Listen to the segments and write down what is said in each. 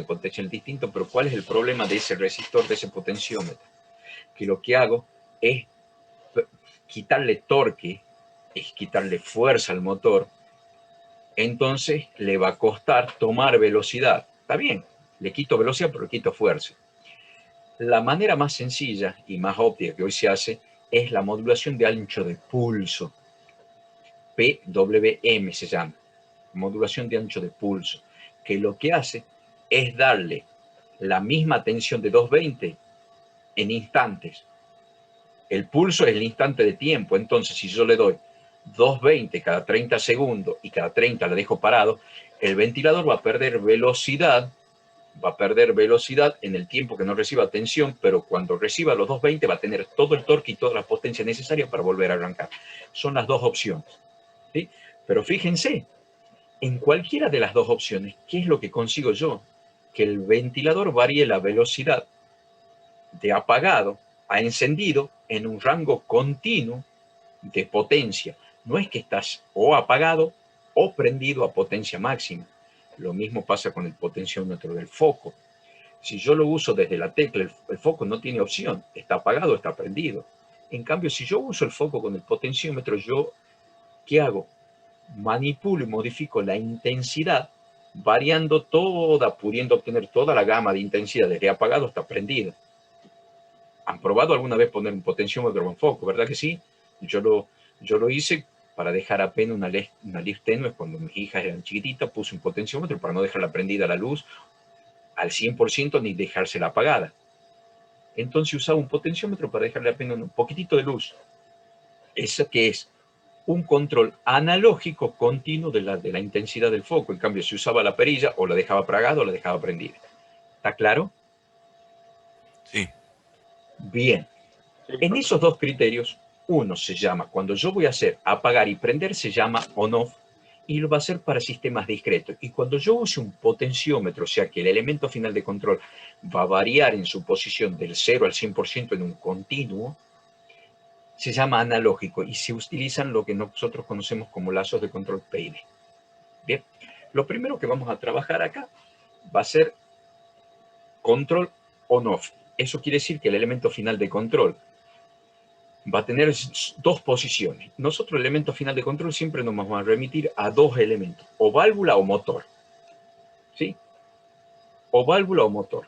potencial distinto, pero ¿cuál es el problema de ese resistor, de ese potenciómetro? Que lo que hago es quitarle torque, es quitarle fuerza al motor, entonces le va a costar tomar velocidad. Está bien, le quito velocidad, pero le quito fuerza. La manera más sencilla y más óptima que hoy se hace es la modulación de ancho de pulso. PWM se llama, modulación de ancho de pulso, que lo que hace es darle la misma tensión de 220 en instantes. El pulso es el instante de tiempo, entonces si yo le doy 220 cada 30 segundos y cada 30 la dejo parado, el ventilador va a perder velocidad en el tiempo que no reciba tensión, pero cuando reciba los 220 va a tener todo el torque y toda la potencia necesaria para volver a arrancar. Son las dos opciones, ¿sí? Pero fíjense, en cualquiera de las dos opciones, ¿qué es lo que consigo yo? Que el ventilador varíe la velocidad de apagado a encendido en un rango continuo de potencia. No es que estás o apagado o prendido a potencia máxima. Lo mismo pasa con el potenciómetro del foco. Si yo lo uso desde la tecla, el foco no tiene opción. Está apagado o está prendido. En cambio, si yo uso el foco con el potenciómetro, yo, ¿qué hago? Manipulo y modifico la intensidad, variando toda, pudiendo obtener toda la gama de intensidad, desde apagado hasta prendido. ¿Han probado alguna vez poner un potenciómetro con foco? ¿Verdad que sí? Yo lo hice para dejar apenas una luz tenue cuando mis hijas eran chiquititas, puse un potenciómetro para no dejarla prendida la luz al 100% ni dejársela apagada. Entonces usaba un potenciómetro para dejarle apenas un poquitito de luz. Eso que es un control analógico continuo de la intensidad del foco. En cambio, si usaba la perilla, o la dejaba apagada o la dejaba prendida. ¿Está claro? Sí. Bien. En esos dos criterios, uno se llama, cuando yo voy a hacer apagar y prender, se llama on-off, y lo va a hacer para sistemas discretos. Y cuando yo use un potenciómetro, o sea que el elemento final de control va a variar en su posición del 0 al 100% en un continuo, se llama analógico y se utilizan lo que nosotros conocemos como lazos de control PID. Bien, lo primero que vamos a trabajar acá va a ser control on-off. Eso quiere decir que el elemento final de control va a tener dos posiciones. Nosotros, el elemento final de control, siempre nos vamos a remitir a dos elementos, o válvula o motor. ¿Sí? O válvula o motor.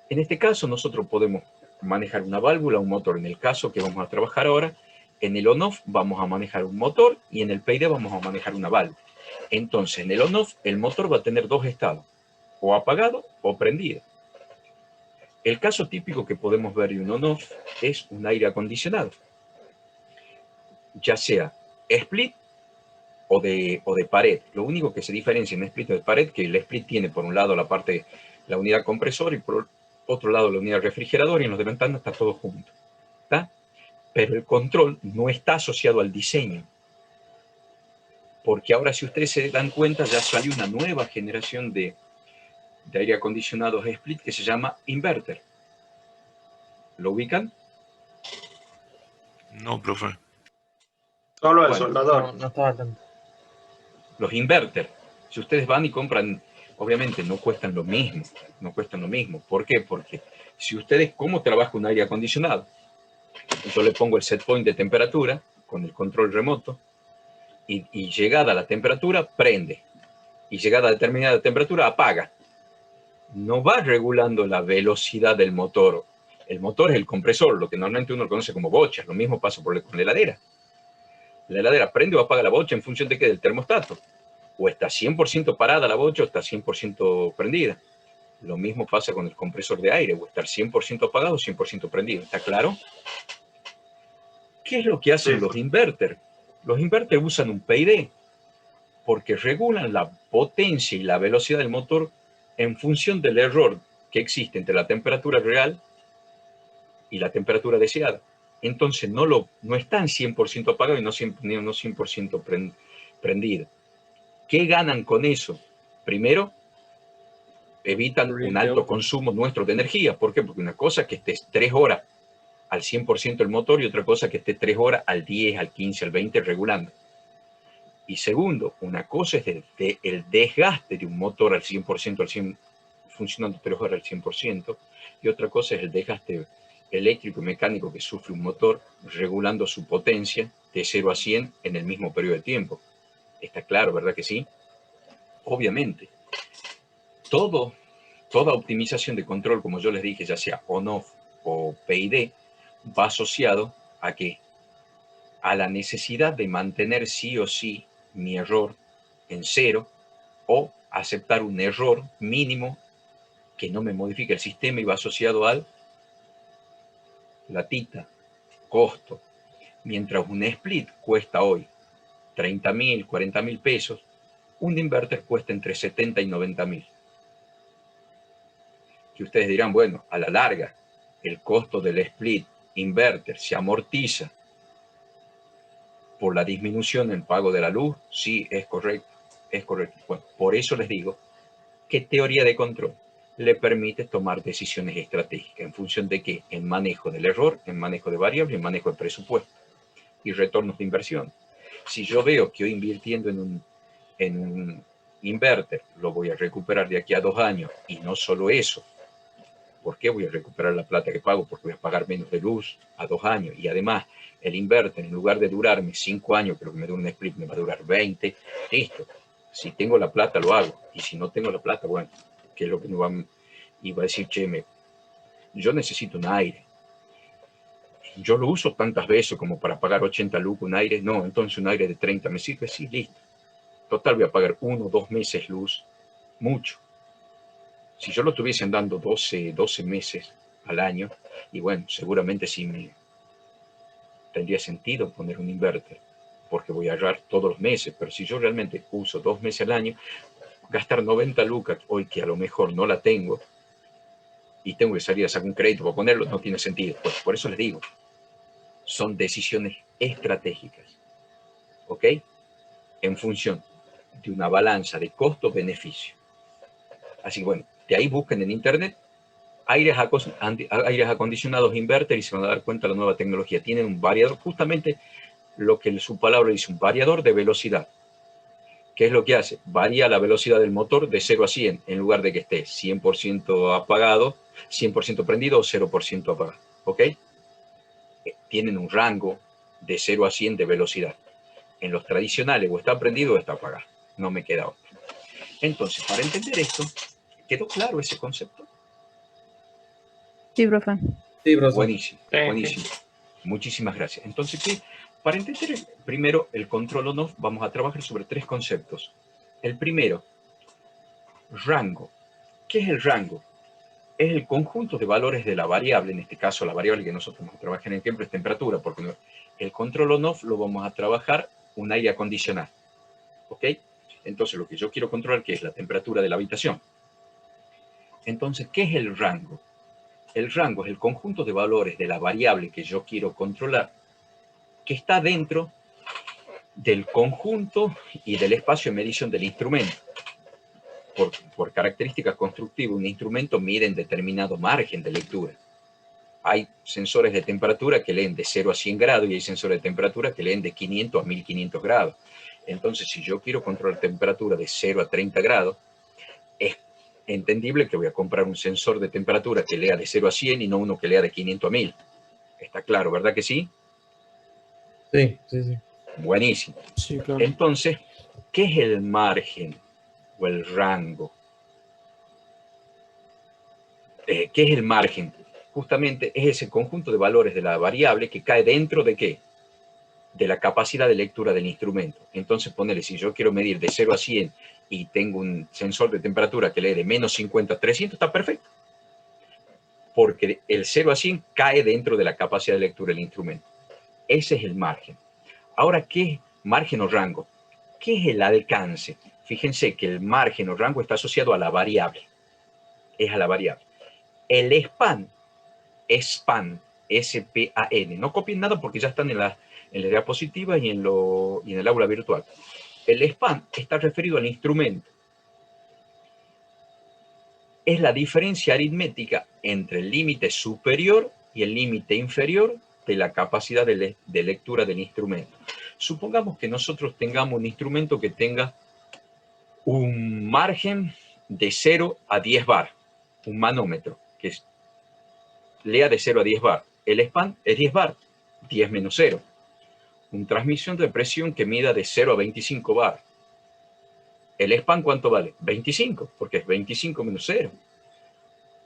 En este caso, nosotros podemos manejar una válvula o un motor. En el caso que vamos a trabajar ahora, en el on-off vamos a manejar un motor y en el PID vamos a manejar una válvula. Entonces, en el on-off, el motor va a tener dos estados, o apagado o prendido. El caso típico que podemos ver en un on-off es un aire acondicionado, ya sea split o de pared. Lo único que se diferencia en split o de pared es que el split tiene por un lado la unidad compresor y por otro lado la unidad refrigerador, y en los de ventana está todo junto. ¿Está? Pero el control no está asociado al diseño. Porque ahora, si ustedes se dan cuenta, ya salió una nueva generación de aire acondicionados split que se llama inverter. ¿Lo ubican? No, profe. Solo el Bueno, soldador. No estaba tanto. los inverter, si ustedes van y compran, obviamente no cuestan lo mismo, no cuestan lo mismo. ¿Por qué? Porque si ustedes, ¿cómo trabaja un aire acondicionado? Yo le pongo el set point de temperatura con el control remoto y llegada a la temperatura, prende. Y llegada a determinada temperatura, apaga. No va regulando la velocidad del motor. El motor es el compresor, lo que normalmente uno conoce como bocha. Lo mismo pasa con la heladera. La heladera prende o apaga la bocha en función de qué, del termostato. O está 100% parada la bocha o está 100% prendida. Lo mismo pasa con el compresor de aire, o estar 100% apagado o 100% prendido. ¿Está claro? ¿Qué es lo que hacen los inverter? Los inverter usan un PID porque regulan la potencia y la velocidad del motor en función del error que existe entre la temperatura real y la temperatura deseada. Entonces no están 100% apagado y no 100% prendido. ¿Qué ganan con eso? Primero, evitan un alto consumo nuestro de energía. ¿Por qué? Porque una cosa es que estés 3 horas al 100% el motor y otra cosa es que esté 3 horas al 10, al 15, al 20 regulando. Y segundo, una cosa es el desgaste de un motor al 100%, al 100 funcionando 3 horas al 100%, y otra cosa es el desgaste eléctrico y mecánico que sufre un motor regulando su potencia de 0 a 100 en el mismo periodo de tiempo. Está claro, ¿verdad que sí? Obviamente. Toda optimización de control, como yo les dije, ya sea on-off o PID, va asociado a qué? A la necesidad de mantener sí o sí mi error en cero o aceptar un error mínimo que no me modifique el sistema y va asociado al platita, costo. Mientras un split cuesta hoy 30.000, 40.000 pesos, un inverter cuesta entre 70 y 90.000. Que ustedes dirán, bueno, a la larga, el costo del split inverter se amortiza por la disminución en pago de la luz. Sí, es correcto, es correcto. Bueno, por eso les digo que teoría de control le permite tomar decisiones estratégicas en función de qué, en manejo del error, en manejo de variables, en manejo de presupuesto y retornos de inversión. Si yo veo que yo invirtiendo en un inverter lo voy a recuperar de aquí a 2 años, y no solo eso, ¿por qué voy a recuperar la plata que pago? Porque voy a pagar menos de luz a 2 años, y además el inverter, en lugar de durarme 5 años, pero que me dure un split, me va a durar 20, listo. Si tengo la plata, lo hago, y si no tengo la plata, bueno, ¿qué es lo que me va a decir? Che, yo necesito un aire. Yo lo uso tantas veces como para pagar 80 lucas un aire. No, entonces un aire de 30 me sirve. Sí, listo. Total, voy a pagar 1 o 2 meses luz. Mucho. Si yo lo estuviesen dando 12 meses al año, y bueno, seguramente sí me tendría sentido poner un inverter, porque voy a ahorrar todos los meses. Pero si yo realmente uso 2 meses al año, gastar 90 lucas hoy que a lo mejor no la tengo, y tengo que salir a sacar un crédito para ponerlo, no tiene sentido. Pues por eso les digo, son decisiones estratégicas, ¿ok? En función de una balanza de costo-beneficio. Así que bueno, de ahí busquen en internet aires acondicionados inverter y se van a dar cuenta de la nueva tecnología. Tienen un variador, justamente lo que su palabra dice, un variador de velocidad. ¿Qué es lo que hace? Varía la velocidad del motor de 0 a 100, en lugar de que esté 100% apagado, 100% prendido o 0% apagado. ¿Ok? Tienen un rango de 0 a 100 de velocidad. En los tradicionales o está prendido o está apagado. No me queda otro. Entonces, para entender esto, ¿quedó claro ese concepto? Sí, profe. Sí, profesor. Buenísimo, buenísimo. Muchísimas gracias. Entonces, ¿qué? Para entender primero el control on-off, vamos a trabajar sobre 3 conceptos. El primero, rango. ¿Qué es el rango? Es el conjunto de valores de la variable, en este caso la variable que nosotros vamos a trabajar en el ejemplo es temperatura, porque el control on-off lo vamos a trabajar un aire acondicionado. ¿Ok? Entonces, lo que yo quiero controlar, ¿qué es? La temperatura de la habitación. Entonces, ¿qué es el rango? El rango es el conjunto de valores de la variable que yo quiero controlar, que está dentro del conjunto y del espacio de medición del instrumento. Por características constructivas, un instrumento mide en determinado margen de lectura. Hay sensores de temperatura que leen de 0 a 100 grados y hay sensores de temperatura que leen de 500 a 1500 grados. Entonces, si yo quiero controlar temperatura de 0 a 30 grados, es entendible que voy a comprar un sensor de temperatura que lea de 0 a 100 y no uno que lea de 500 a 1000. Está claro, ¿verdad que sí? Sí, sí, sí. Buenísimo. Sí, claro. Entonces, ¿qué es el margen o el rango? ¿Qué es el margen? Justamente es ese conjunto de valores de la variable que cae dentro de ¿qué? De la capacidad de lectura del instrumento. Entonces, ponele, si yo quiero medir de 0 a 100 y tengo un sensor de temperatura que lee de menos 50 a 300, está perfecto. Porque el 0 a 100 cae dentro de la capacidad de lectura del instrumento. Ese es el margen. Ahora, ¿qué es margen o rango? ¿Qué es el alcance? Fíjense que el margen o rango está asociado a la variable. Es a la variable. El span es span, S-P-A-N. No copien nada porque ya están en la diapositiva y en el aula virtual. El span está referido al instrumento. Es la diferencia aritmética entre el límite superior y el límite inferior de la capacidad de lectura del instrumento. Supongamos que nosotros tengamos un instrumento que tenga un margen de 0 a 10 bar. un manómetro que lea de 0 a 10 bar. El span es 10 bar, 10 menos 0. Un transmisor de presión que mida de 0 a 25 bar. ¿El span cuánto vale? 25, porque es 25 menos 0.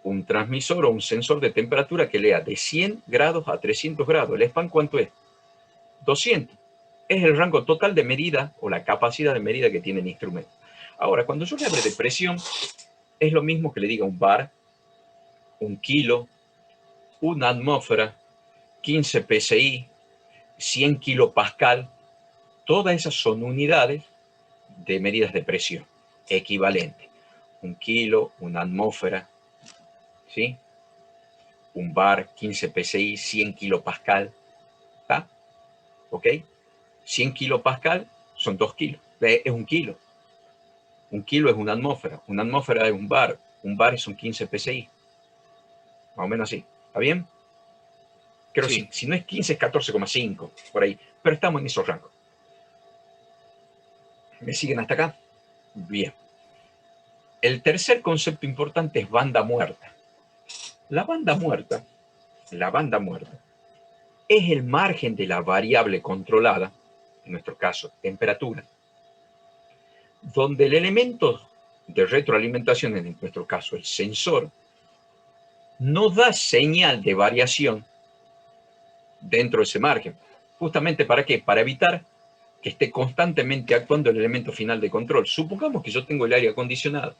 Un transmisor o un sensor de temperatura que lea de 100 grados a 300 grados. ¿El span cuánto es? 200. Es el rango total de medida o la capacidad de medida que tiene el instrumento. Ahora, cuando yo le hable de presión, es lo mismo que le diga un bar, un kilo, una atmósfera, 15 psi, 100 kilopascal. Todas esas son unidades de medidas de presión equivalente. Un kilo, una atmósfera, ¿sí? Un bar, 15 psi, 100 kilopascal. ¿Está? ¿Ok? 100 kilopascal son 2 kilos. Es un kilo. Un kilo es una atmósfera. Una atmósfera es un bar son 15 psi. Más o menos así. ¿Está bien? Creo que Sí. si no es 15 es 14,5 por ahí. Pero estamos en esos rangos. ¿Me siguen hasta acá? Bien. El tercer concepto importante es banda muerta. La banda muerta es el margen de la variable controlada, en nuestro caso, temperatura, donde el elemento de retroalimentación, en nuestro caso, el sensor, no da señal de variación dentro de ese margen. ¿Justamente para qué? Para evitar que esté constantemente actuando el elemento final de control. Supongamos que yo tengo el aire acondicionado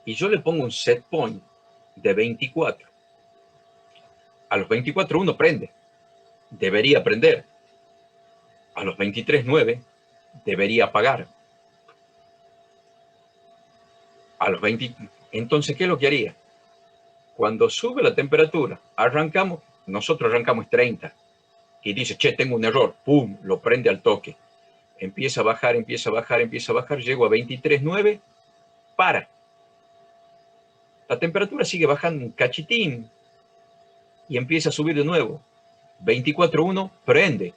y yo le pongo un set point de 24. A los 24.1 prende. Debería prender. A los 23.9 debería apagar. A los 20. Entonces, ¿qué es lo que haría? Cuando sube la temperatura, nosotros arrancamos 30. Y dice, che, tengo un error. ¡Pum! Lo prende al toque. Empieza a bajar, llego a 23.9, para. La temperatura sigue bajando un cachitín y empieza a subir de nuevo. 24.1, prende.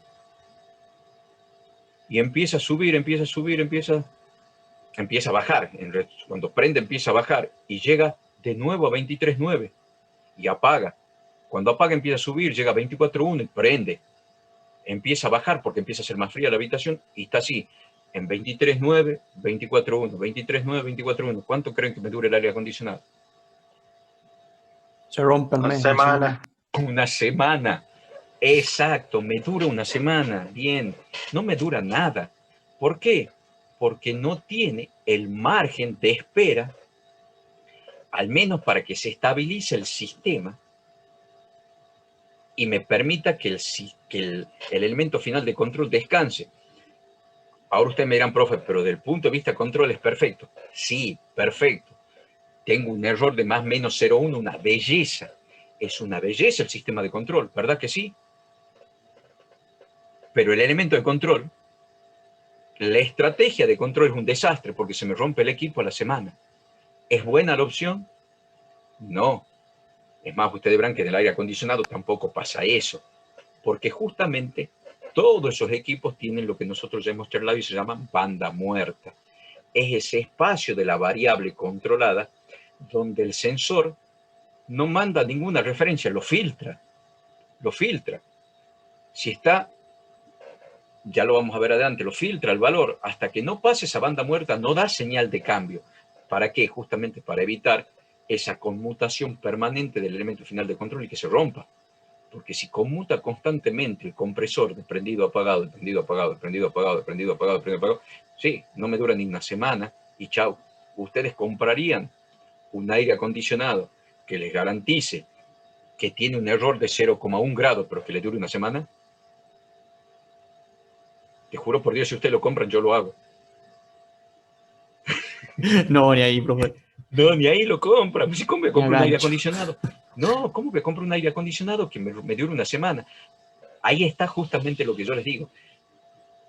Y empieza a subir, empieza a bajar. Cuando prende, empieza a bajar y llega de nuevo a 23.9 y apaga. Cuando apaga, empieza a subir, llega a 24.1 y prende. Empieza a bajar porque empieza a ser más fría la habitación y está así, en 23.9, 24.1, 23.9, 24.1. ¿Cuánto creen que me dure el aire acondicionado? Se rompe el mes. Una semana. Una semana. Exacto, me dura una semana. Bien, no me dura nada. ¿Por qué? Porque no tiene el margen de espera, al menos para que se estabilice el sistema y me permita que el elemento final de control descanse. Ahora ustedes me dirán, profe, pero del punto de vista de control es perfecto. Sí, perfecto. Tengo un error de más o menos 0,1, una belleza. Es una belleza el sistema de control, ¿verdad que sí? Pero el elemento de control, la estrategia de control es un desastre porque se me rompe el equipo a la semana. ¿Es buena la opción? No. Es más, ustedes verán que en el aire acondicionado tampoco pasa eso. Porque justamente todos esos equipos tienen lo que nosotros ya hemos charlado y se llaman banda muerta. Es ese espacio de la variable controlada donde el sensor no manda ninguna referencia, lo filtra. Lo filtra. Si está, ya lo vamos a ver adelante, lo filtra el valor. Hasta que no pase esa banda muerta, no da señal de cambio. ¿Para qué? Justamente para evitar esa conmutación permanente del elemento final de control y que se rompa. Porque si conmuta constantemente el compresor de prendido, apagado, de prendido, apagado, de prendido, apagado, de prendido, apagado, de prendido, apagado, sí, no me dura ni una semana y chau. ¿Ustedes comprarían un aire acondicionado que les garantice que tiene un error de 0,1 grado, pero que le dure una semana? Te juro por Dios, si ustedes lo compran, yo lo hago. No, ni ahí, profe. No, ni ahí lo compran. Si compro un aire acondicionado. No, ¿cómo que compro un aire acondicionado que me dure una semana? Ahí está justamente lo que yo les digo.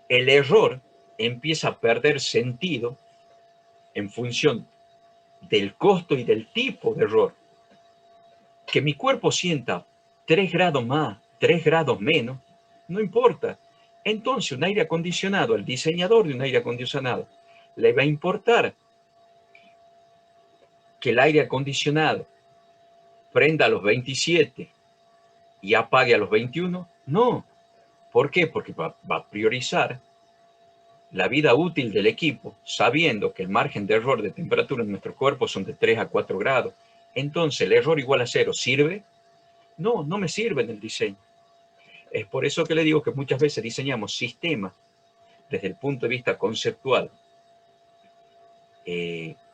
El error empieza a perder sentido en función del costo y del tipo de error. Que mi cuerpo sienta 3 grados más, 3 grados menos, no importa. Entonces, un aire acondicionado, al diseñador de un aire acondicionado, le va a importar que el aire acondicionado prenda a los 27 y apague a los 21? No. ¿Por qué? Porque va a priorizar la vida útil del equipo, sabiendo que el margen de error de temperatura en nuestro cuerpo son de 3 a 4 grados. Entonces, ¿el error igual a 0 sirve? No, no me sirve en el diseño. Es por eso que le digo que muchas veces diseñamos sistemas desde el punto de vista conceptual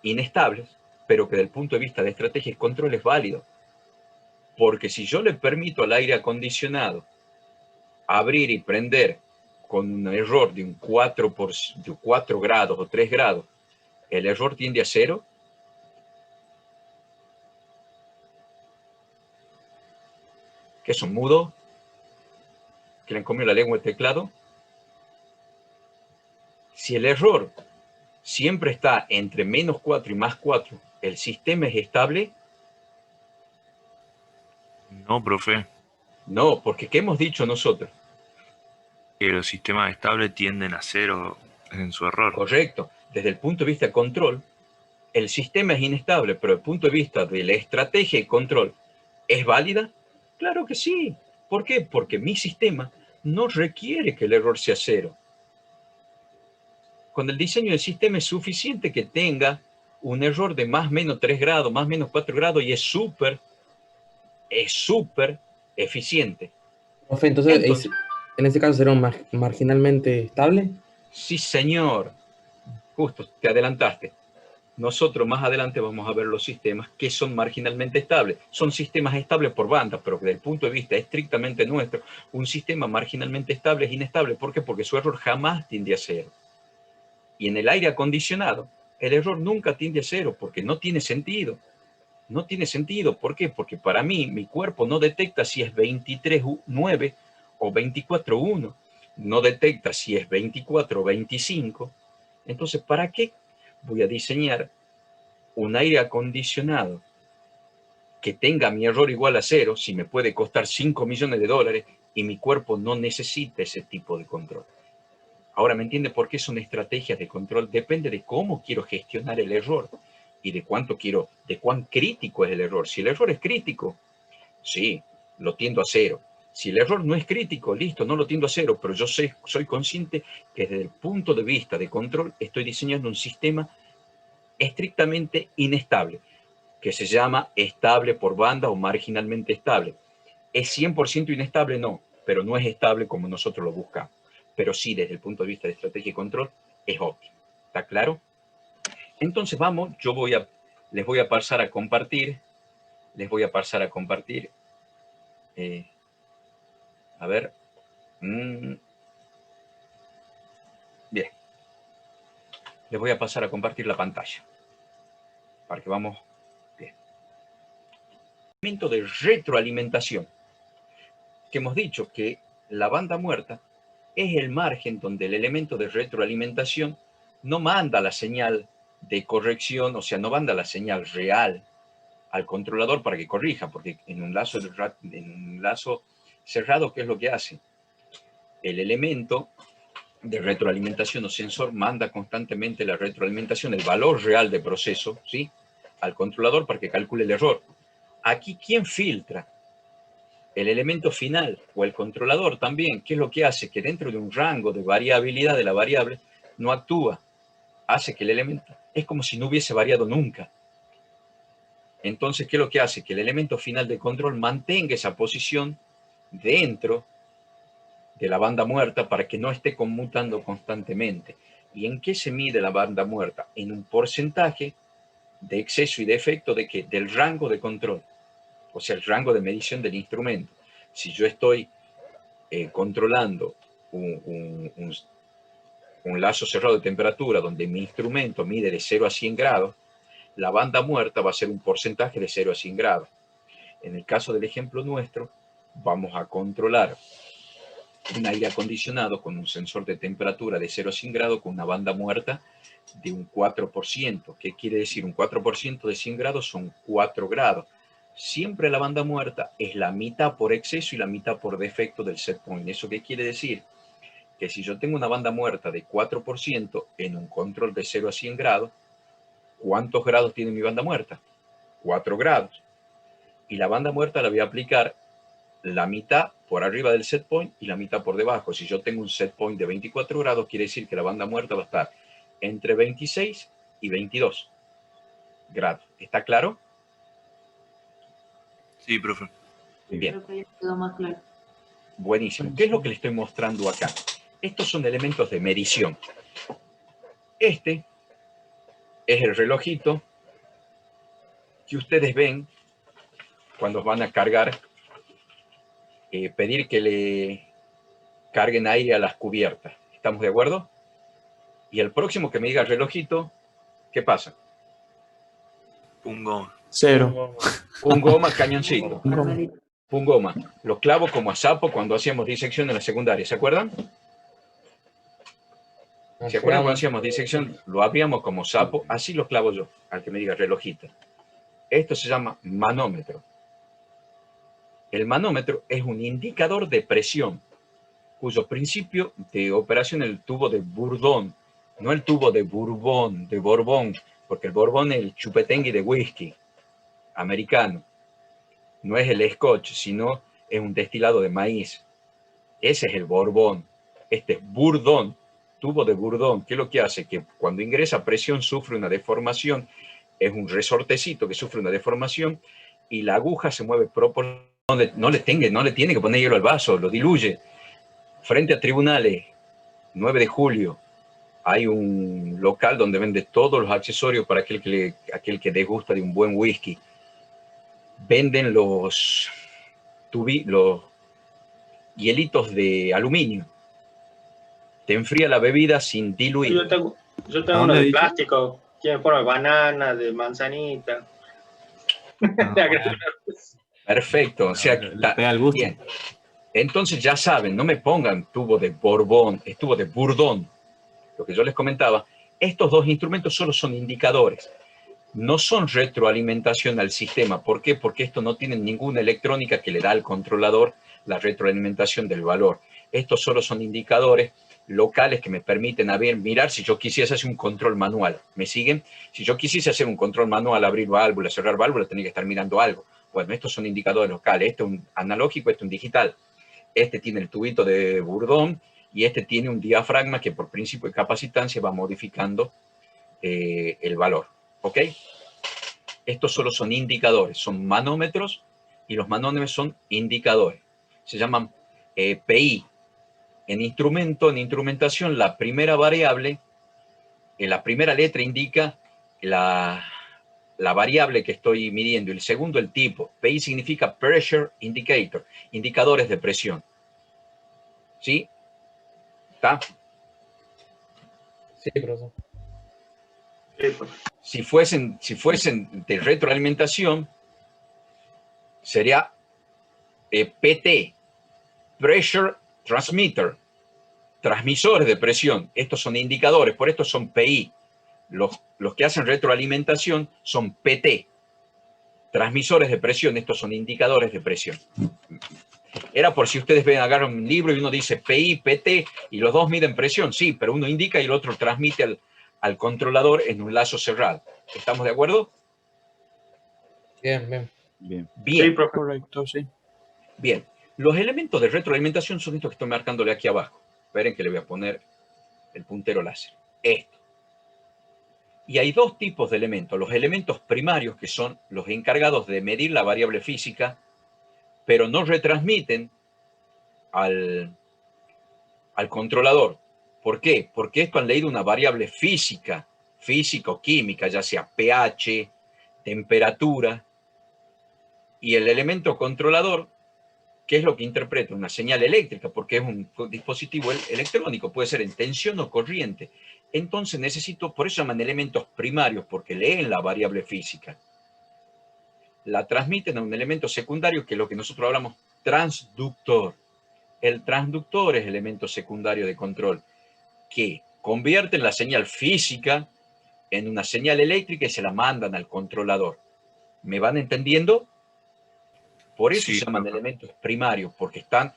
inestables, pero que desde el punto de vista de estrategia y control es válido. Porque si yo le permito al aire acondicionado abrir y prender con un error de un 4 grados o 3 grados, ¿el error tiende a 0? ¿Que son mudos? ¿Que le han comido la lengua el teclado? Si el error siempre está entre -4 y +4, ¿el sistema es estable? No, profe. No, porque ¿qué hemos dicho nosotros? Que los sistemas estables tienden a 0 en su error. Correcto. Desde el punto de vista de control, el sistema es inestable, pero desde el punto de vista de la estrategia y control, ¿es válida? Claro que sí. ¿Por qué? Porque mi sistema no requiere que el error sea 0. Con el diseño del sistema es suficiente que tenga un error de +/- 3 grados, +/- 4 grados y es súper eficiente. Profe, entonces, Entonces, en ese caso será marginalmente estable. sí, señor, justo, te adelantaste. Nosotros más adelante vamos a ver los sistemas que son marginalmente estables. Son sistemas estables por banda, pero desde el punto de vista estrictamente nuestro, un sistema marginalmente estable es inestable. ¿Por qué? Porque su error jamás tiende a 0. Y en el aire acondicionado, el error nunca tiende a 0 porque no tiene sentido. No tiene sentido. ¿Por qué? Porque para mí, mi cuerpo no detecta si es 23.9 o 24.1. No detecta si es 24 o 25. Entonces, ¿para qué voy a diseñar un aire acondicionado que tenga mi error igual a 0 si me puede costar 5 millones de dólares y mi cuerpo no necesita ese tipo de control? Ahora, ¿me entiende por qué son estrategias de control? Depende de cómo quiero gestionar el error y de cuán crítico es el error. Si el error es crítico, sí, lo tiendo a 0. Si el error no es crítico, listo, no lo tiendo a 0, pero yo soy consciente que desde el punto de vista de control estoy diseñando un sistema estrictamente inestable, que se llama estable por banda o marginalmente estable. ¿Es 100% inestable? No, pero no es estable como nosotros lo buscamos. Pero sí, desde el punto de vista de estrategia y control, es óptimo. ¿Está claro? Entonces vamos, les voy a pasar a compartir. A ver. Bien. Les voy a pasar a compartir la pantalla. Para que vamos. Bien. Elemento de retroalimentación. Que hemos dicho que la banda muerta es el margen donde el elemento de retroalimentación no manda la señal de corrección, o sea, no manda la señal real al controlador para que corrija, porque en un lazo cerrado, ¿qué es lo que hace? El elemento de retroalimentación o sensor manda constantemente la retroalimentación, el valor real de proceso, ¿sí?, al controlador para que calcule el error. Aquí, ¿quién filtra? El elemento final o el controlador también. ¿Qué es lo que hace? Que dentro de un rango de variabilidad de la variable no actúa. Hace que el elemento, es como si no hubiese variado nunca. Entonces, ¿qué es lo que hace? Que el elemento final de control mantenga esa posición dentro de la banda muerta para que no esté conmutando constantemente. ¿Y en qué se mide la banda muerta? En un porcentaje de exceso y de efecto de ¿qué? Del rango de control, o sea, el rango de medición del instrumento. Si yo estoy controlando un lazo cerrado de temperatura donde mi instrumento mide de 0 a 100 grados, la banda muerta va a ser un porcentaje de 0 a 100 grados. En el caso del ejemplo nuestro, vamos a controlar un aire acondicionado con un sensor de temperatura de 0 a 100 grados con una banda muerta de un 4%. ¿Qué quiere decir? Un 4% de 100 grados son 4 grados. Siempre la banda muerta es la mitad por exceso y la mitad por defecto del set point. ¿Eso qué quiere decir? Que si yo tengo una banda muerta de 4% en un control de 0 a 100 grados, ¿cuántos grados tiene mi banda muerta? 4 grados. Y la banda muerta la voy a aplicar la mitad por arriba del set point y la mitad por debajo. Si yo tengo un set point de 24 grados, quiere decir que la banda muerta va a estar entre 26 y 22 grados. ¿Está claro? Sí, profe. Bien. Creo que ya quedó más claro. Buenísimo. ¿Qué es lo que le estoy mostrando acá? Estos son elementos de medición. Este es el relojito que ustedes ven cuando van a cargar, pedir que le carguen aire a las cubiertas. ¿Estamos de acuerdo? Y el próximo que me diga el relojito, ¿qué pasa? Un goma. 0. Un goma, cañoncito. Un goma. Carmelita. Un goma. Lo clavo como a sapo cuando hacíamos disección en la secundaria. ¿Se acuerdan? ¿Se acuerdan cuando hacíamos disección? Lo abríamos como sapo. Así lo clavo yo, al que me diga relojito. Esto se llama manómetro. El manómetro es un indicador de presión, cuyo principio de operación es el tubo de Bourdon, no el tubo de Borbón, porque el Borbón es el chupetengue de whisky americano. No es el Scotch, sino es un destilado de maíz. Ese es el Borbón. Este es Bourdon, tubo de Bourdon. ¿Qué es lo que hace? Que cuando ingresa presión sufre una deformación. Es un resortecito que sufre una deformación y la aguja se mueve proporcionalmente. No le tiene que poner hielo al vaso, lo diluye. Frente a tribunales, 9 de julio, hay un local donde vende todos los accesorios para aquel que degusta de un buen whisky. Venden los hielitos de aluminio. Te enfría la bebida sin diluir. Yo tengo ¿A uno dónde de dice? plástico, tiene forma de banana, de manzanita. Perfecto. O sea, Le pega el gusto. bien. Entonces ya saben, no me pongan tubo de Borbón, es tubo de Bourdon. Lo que yo les comentaba, estos dos instrumentos solo son indicadores. No son retroalimentación al sistema. ¿Por qué? Porque estos no tienen ninguna electrónica que le da al controlador la retroalimentación del valor. Estos solo son indicadores locales que me permiten mirar si yo quisiese hacer un control manual. ¿Me siguen? Si yo quisiese hacer un control manual, abrir válvulas, cerrar válvulas, tenía que estar mirando algo. Bueno, estos son indicadores locales. Este es un analógico, este es un digital. Este tiene el tubito de Bourdon y este tiene un diafragma que por principio de capacitancia va modificando el valor. ¿Ok? Estos solo son indicadores, son manómetros y los manómetros son indicadores. Se llaman PI. En instrumentación, la primera variable, la primera letra indica la variable que estoy midiendo. Y el segundo, el tipo. PI significa Pressure Indicator, indicadores de presión. ¿Sí? ¿Está? Sí, profesor. Si fuesen de retroalimentación, sería PT, Pressure Transmitter, transmisores de presión. Estos son indicadores, por esto son PI. Los que hacen retroalimentación son PT, transmisores de presión. Estos son indicadores de presión. Era por si ustedes ven, agarran un libro y uno dice PI, PT, y los dos miden presión. Sí, pero uno indica y el otro transmite al controlador en un lazo cerrado. ¿Estamos de acuerdo? Bien, bien. Bien. Bien. Sí, profe. Correcto, sí. Bien. Los elementos de retroalimentación son estos que estoy marcándole aquí abajo. Esperen que le voy a poner el puntero láser. Esto. Y hay dos tipos de elementos. Los elementos primarios, que son los encargados de medir la variable física, pero no retransmiten al controlador. ¿Por qué? Porque esto han leído una variable física o química, ya sea pH, temperatura, y el elemento controlador, ¿qué es lo que interpreta? Una señal eléctrica, porque es un dispositivo electrónico, puede ser en tensión o corriente. Entonces necesito, por eso se llaman elementos primarios, porque leen la variable física. La transmiten a un elemento secundario, que es lo que nosotros hablamos transductor. El transductor es elemento secundario de control, que convierten la señal física en una señal eléctrica y se la mandan al controlador. ¿Me van entendiendo? Por eso Sí, se llaman profe. elementos primarios, porque están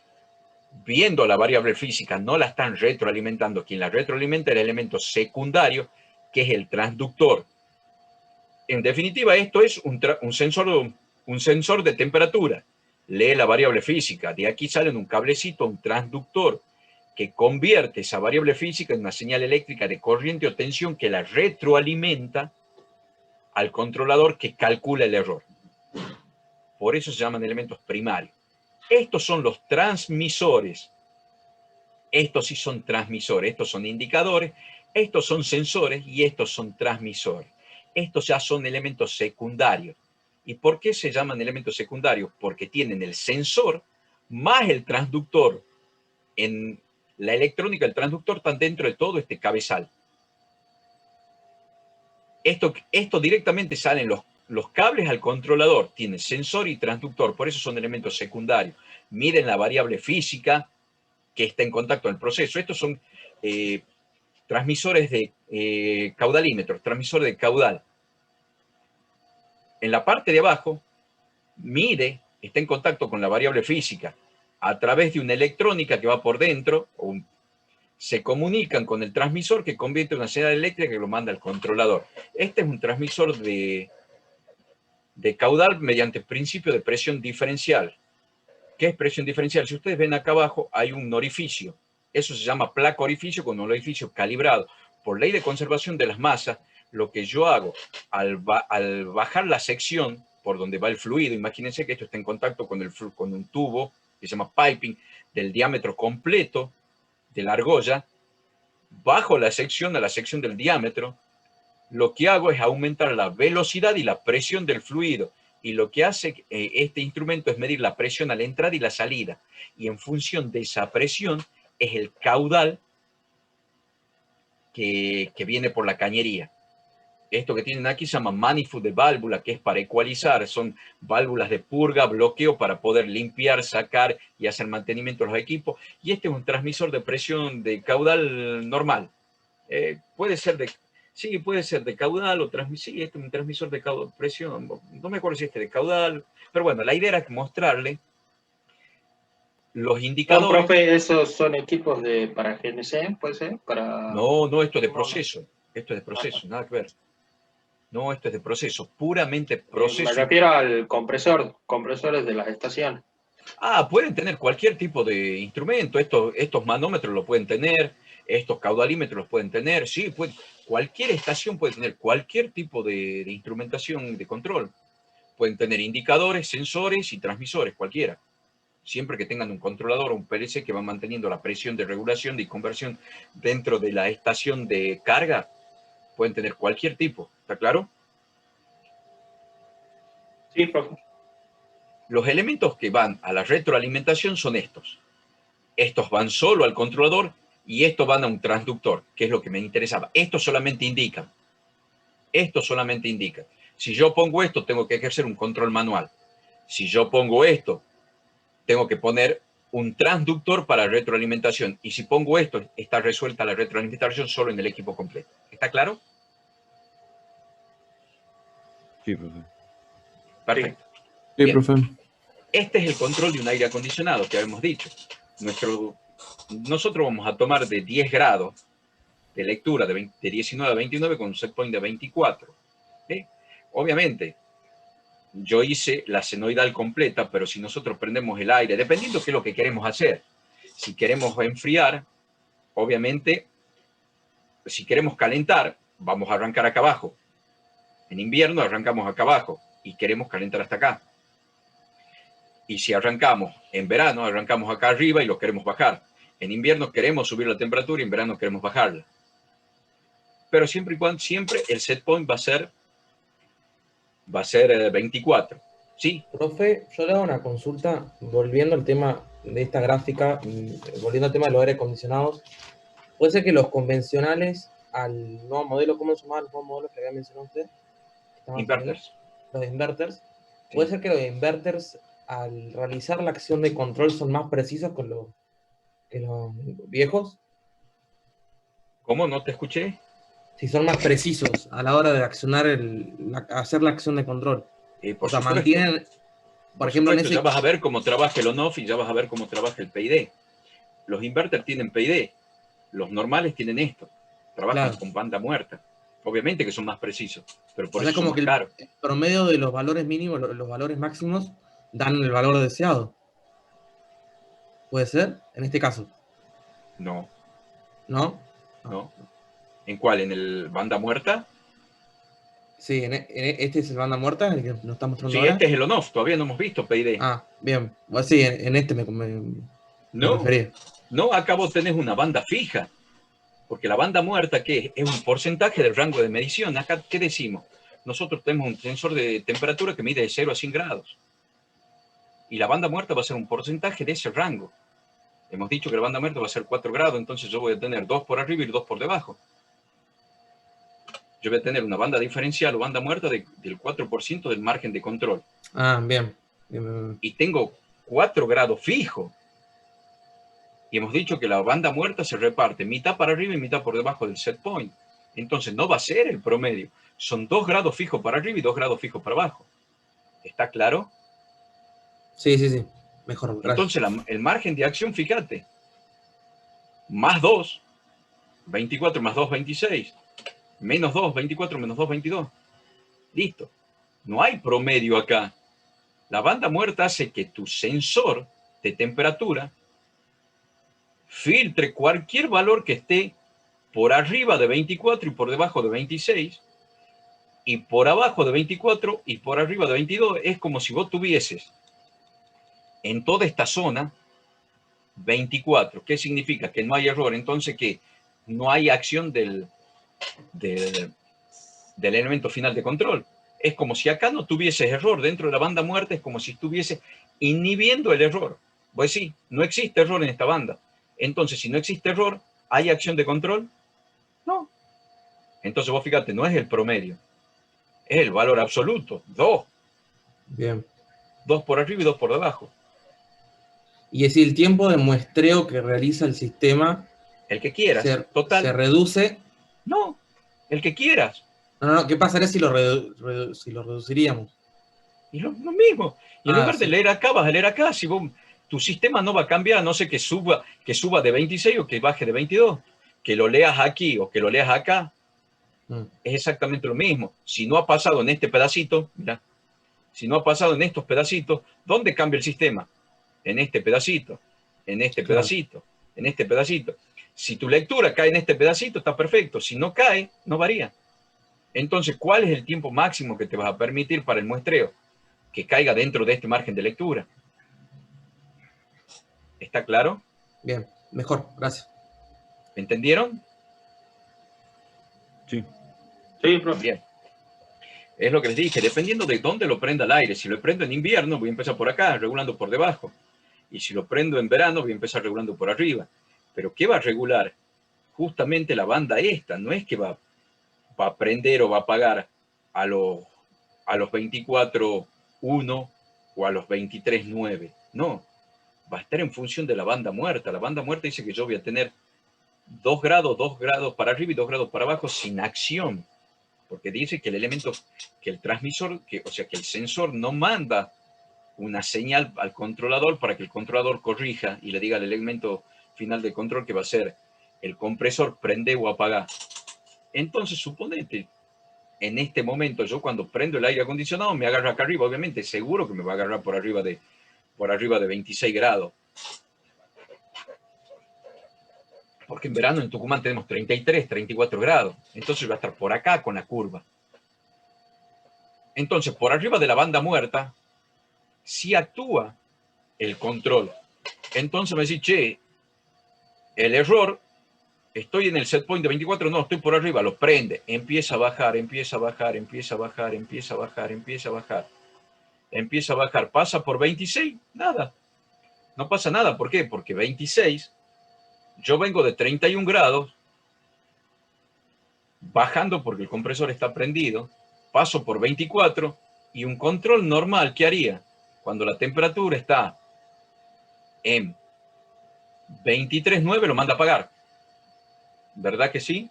viendo la variable física, no la están retroalimentando. Quien la retroalimenta es el elemento secundario, que es el transductor. En definitiva, esto es un sensor de temperatura. Lee la variable física. De aquí sale un cablecito, un transductor, que convierte esa variable física en una señal eléctrica de corriente o tensión que la retroalimenta al controlador que calcula el error. Por eso se llaman elementos primarios. Estos son los transmisores. Estos sí son transmisores. Estos son indicadores. Estos son sensores y estos son transmisores. Estos ya son elementos secundarios. ¿Y por qué se llaman elementos secundarios? Porque tienen el sensor más el transductor. En la electrónica, el transductor está dentro de todo este cabezal. Esto directamente salen los cables al controlador. Tienen sensor y transductor, por eso son elementos secundarios. Miden la variable física que está en contacto con el proceso. Estos son transmisores de caudalímetros, transmisores de caudal. En la parte de abajo, mide, está en contacto con la variable física a través de una electrónica que va por dentro, se comunican con el transmisor que convierte en una señal eléctrica que lo manda al controlador. Este es un transmisor de caudal mediante principio de presión diferencial. ¿Qué es presión diferencial? Si ustedes ven acá abajo, hay un orificio. Eso se llama placa orificio con un orificio calibrado. Por ley de conservación de las masas, lo que yo hago al bajar la sección por donde va el fluido, imagínense que esto está en contacto con un tubo que se llama piping del diámetro completo de la argolla, bajo la sección a la sección del diámetro, lo que hago es aumentar la velocidad y la presión del fluido. Y lo que hace este instrumento es medir la presión a la entrada y la salida. Y en función de esa presión es el caudal que viene por la cañería. Esto que tienen aquí se llama manifold de válvula, que es para ecualizar. Son válvulas de purga, bloqueo para poder limpiar, sacar y hacer mantenimiento de los equipos. Y este es un transmisor de presión de caudal normal. Puede ser de caudal o transmisor. Sí, este es un transmisor de caudal, presión. No me acuerdo si este es de caudal. Pero bueno, la idea era mostrarle los No, indicadores. profe, esos son equipos para GNC, ¿puede ser? No, esto es de proceso. Esto es de proceso, nada que ver. No, esto es de proceso, puramente proceso. Me refiero al compresores de las estaciones. Pueden tener cualquier tipo de instrumento. Estos manómetros lo pueden tener, estos caudalímetros los pueden tener. Sí, cualquier estación puede tener cualquier tipo de instrumentación de control. Pueden tener indicadores, sensores y transmisores, cualquiera. Siempre que tengan un controlador o un PLC que va manteniendo la presión de regulación y conversión dentro de la estación de carga, pueden tener cualquier tipo. ¿Está claro? Sí, profe. Los elementos que van a la retroalimentación son estos. Estos van solo al controlador y estos van a un transductor, que es lo que me interesaba. Estos solamente indican. Estos solamente indican. Si yo pongo esto, tengo que ejercer un control manual. Si yo pongo esto, tengo que poner un transductor para retroalimentación. Y si pongo esto, está resuelta la retroalimentación solo en el equipo completo. ¿Está claro? Sí, profe. Perfecto. Sí, Bien. profe. Este es el control de un aire acondicionado que habíamos dicho. Nosotros vamos a tomar de 10 grados de lectura, de 19 a 29 con un set point de 24. ¿Sí? Obviamente, yo hice la senoidal completa, pero si nosotros prendemos el aire, dependiendo qué es lo que queremos hacer. Si queremos enfriar, obviamente, si queremos calentar, vamos a arrancar acá abajo. En invierno arrancamos acá abajo y queremos calentar hasta acá. Y si arrancamos en verano, arrancamos acá arriba y lo queremos bajar. En invierno queremos subir la temperatura y en verano queremos bajarla. Pero siempre y cuando, siempre el set point va a ser 24. ¿Sí? Profe, yo le hago una consulta, volviendo al tema de esta gráfica, volviendo al tema de los aire acondicionados. ¿Puede ser que los convencionales al nuevo modelo, ¿cómo se llaman los nuevos modelos que había mencionado usted? Inverters. Los inverters. ¿Puede ser que los inverters al realizar la acción de control son más precisos que los viejos? ¿Cómo? ¿No te escuché? Si son más precisos a la hora de accionar hacer la acción de control. Por O sea, supuesto. mantienen, por ejemplo, en ese... Ya vas a ver cómo trabaja el on-off y ya vas a ver cómo trabaja el PID. Los inverters tienen PID. Los normales tienen esto. Trabajan con banda muerta. Obviamente que son más precisos, pero por O sea, eso son como más que el caros. promedio de los valores mínimos, los valores máximos, dan el valor deseado. ¿Puede ser? En este caso, No, ¿no? no. ¿En cuál? ¿En el banda muerta? Sí, este es el banda muerta, el que nos está mostrando Sí, ahora. este es el on-off, todavía no hemos visto PID. Ah, bien. Bueno, sí, en este me No, refería. no, acá vos tenés una banda fija, porque la banda muerta, ¿qué es? Es un porcentaje del rango de medición. Acá, ¿qué decimos? Nosotros tenemos un sensor de temperatura que mide de 0 a 100 grados. Y la banda muerta va a ser un porcentaje de ese rango. Hemos dicho que la banda muerta va a ser 4 grados, entonces yo voy a tener 2 por arriba y 2 por debajo. Yo voy a tener una banda diferencial o banda muerta del 4% del margen de control. Ah, bien. Bien. Y tengo 4 grados fijos. Y hemos dicho que la banda muerta se reparte mitad para arriba y mitad por debajo del set point. Entonces no va a ser el promedio. Son 2 grados fijos para arriba y 2 grados fijos para abajo. ¿Está claro? Sí, sí, sí. Mejor, gracias. Entonces el margen de acción, fíjate, más 2, 24 más 2, 26. Menos 2, 24 menos 2, 22. Listo. No hay promedio acá. La banda muerta hace que tu sensor de temperatura filtre cualquier valor que esté por arriba de 24 y por debajo de 26, y por abajo de 24 y por arriba de 22. Es como si vos tuvieses en toda esta zona 24. ¿Qué significa? Que no hay error. Entonces, que no hay acción del elemento final de control. Es como si acá no tuvieses error. Dentro de la banda muerta es como si estuviese inhibiendo el error. Pues sí, no existe error en esta banda. Entonces, si no existe error, ¿hay acción de control? No. Entonces vos fíjate, no es el promedio, es el valor absoluto. 2. Bien. 2 por arriba y 2 por debajo. Y es decir, el tiempo de muestreo que realiza el sistema El que quieras. Total. se reduce. No, el que quieras. No, ¿qué pasaría si si lo reduciríamos? Y lo mismo. Y en lugar de Sí. leer acá, vas a leer acá. Si vos, tu sistema no va a cambiar, a no sé que suba de 26 o que baje de 22. Que lo leas aquí o que lo leas acá, es exactamente lo mismo. Si no ha pasado en este pedacito, mira, si no ha pasado en estos pedacitos, ¿dónde cambia el sistema? En este pedacito, en este pedacito, en este pedacito. Si tu lectura cae en este pedacito, está perfecto. Si no cae, no varía. Entonces, ¿cuál es el tiempo máximo que te vas a permitir para el muestreo? Que caiga dentro de este margen de lectura. ¿Está claro? Bien, mejor, gracias. ¿Entendieron? Sí. Sí, profe. Bien. Es lo que les dije, dependiendo de dónde lo prenda al aire. Si lo prendo en invierno, voy a empezar por acá, regulando por debajo. Y si lo prendo en verano, voy a empezar regulando por arriba. Pero ¿qué va a regular? Justamente la banda esta. No es que va a prender o va a apagar a los 24.1 o a los 23.9. No. Va a estar en función de la banda muerta. La banda muerta dice que yo voy a tener 2 grados para arriba y 2 grados para abajo sin acción. Porque dice que el elemento, que el transmisor, o sea, que el sensor no manda una señal al controlador para que el controlador corrija y le diga al elemento final de control que va a ser el compresor prende o apaga. Entonces, suponete, en este momento, yo cuando prendo el aire acondicionado me agarra acá arriba, obviamente, seguro que me va a agarrar por arriba de 26 grados. Porque en verano en Tucumán tenemos 33, 34 grados. Entonces va a estar por acá con la curva. Entonces, por arriba de la banda muerta, sí actúa el control. Entonces me dice, che, el error, estoy en el set point de 24, no, estoy por arriba, lo prende. Empieza a bajar, empieza a bajar, empieza a bajar, empieza a bajar, empieza a bajar. Empieza a bajar, pasa por 26, nada. No pasa nada, ¿por qué? Porque 26... Yo vengo de 31 grados, bajando porque el compresor está prendido, paso por 24 y un control normal, ¿qué haría? Cuando la temperatura está en 23.9 lo manda a apagar. ¿Verdad que sí?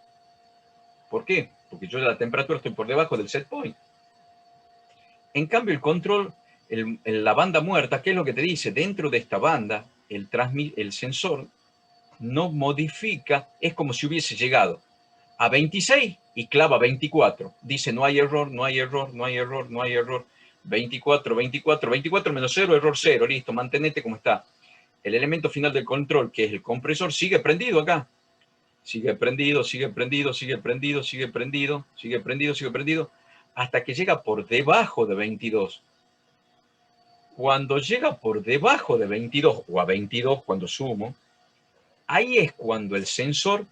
¿Por qué? Porque yo de la temperatura estoy por debajo del set point. En cambio, el control, la banda muerta, ¿qué es lo que te dice? Dentro de esta banda, el sensor no modifica, es como si hubiese llegado a 26 y clava 24. Dice, no hay error, no hay error, no hay error, no hay error. 24, 24, 24 menos 0, error 0. Listo, mantenete como está. El elemento final del control, que es el compresor, sigue prendido acá. Sigue prendido, sigue prendido, sigue prendido, sigue prendido, sigue prendido, sigue prendido, hasta que llega por debajo de 22. Cuando llega por debajo de 22 o a 22 cuando sumo, ahí es cuando el sensor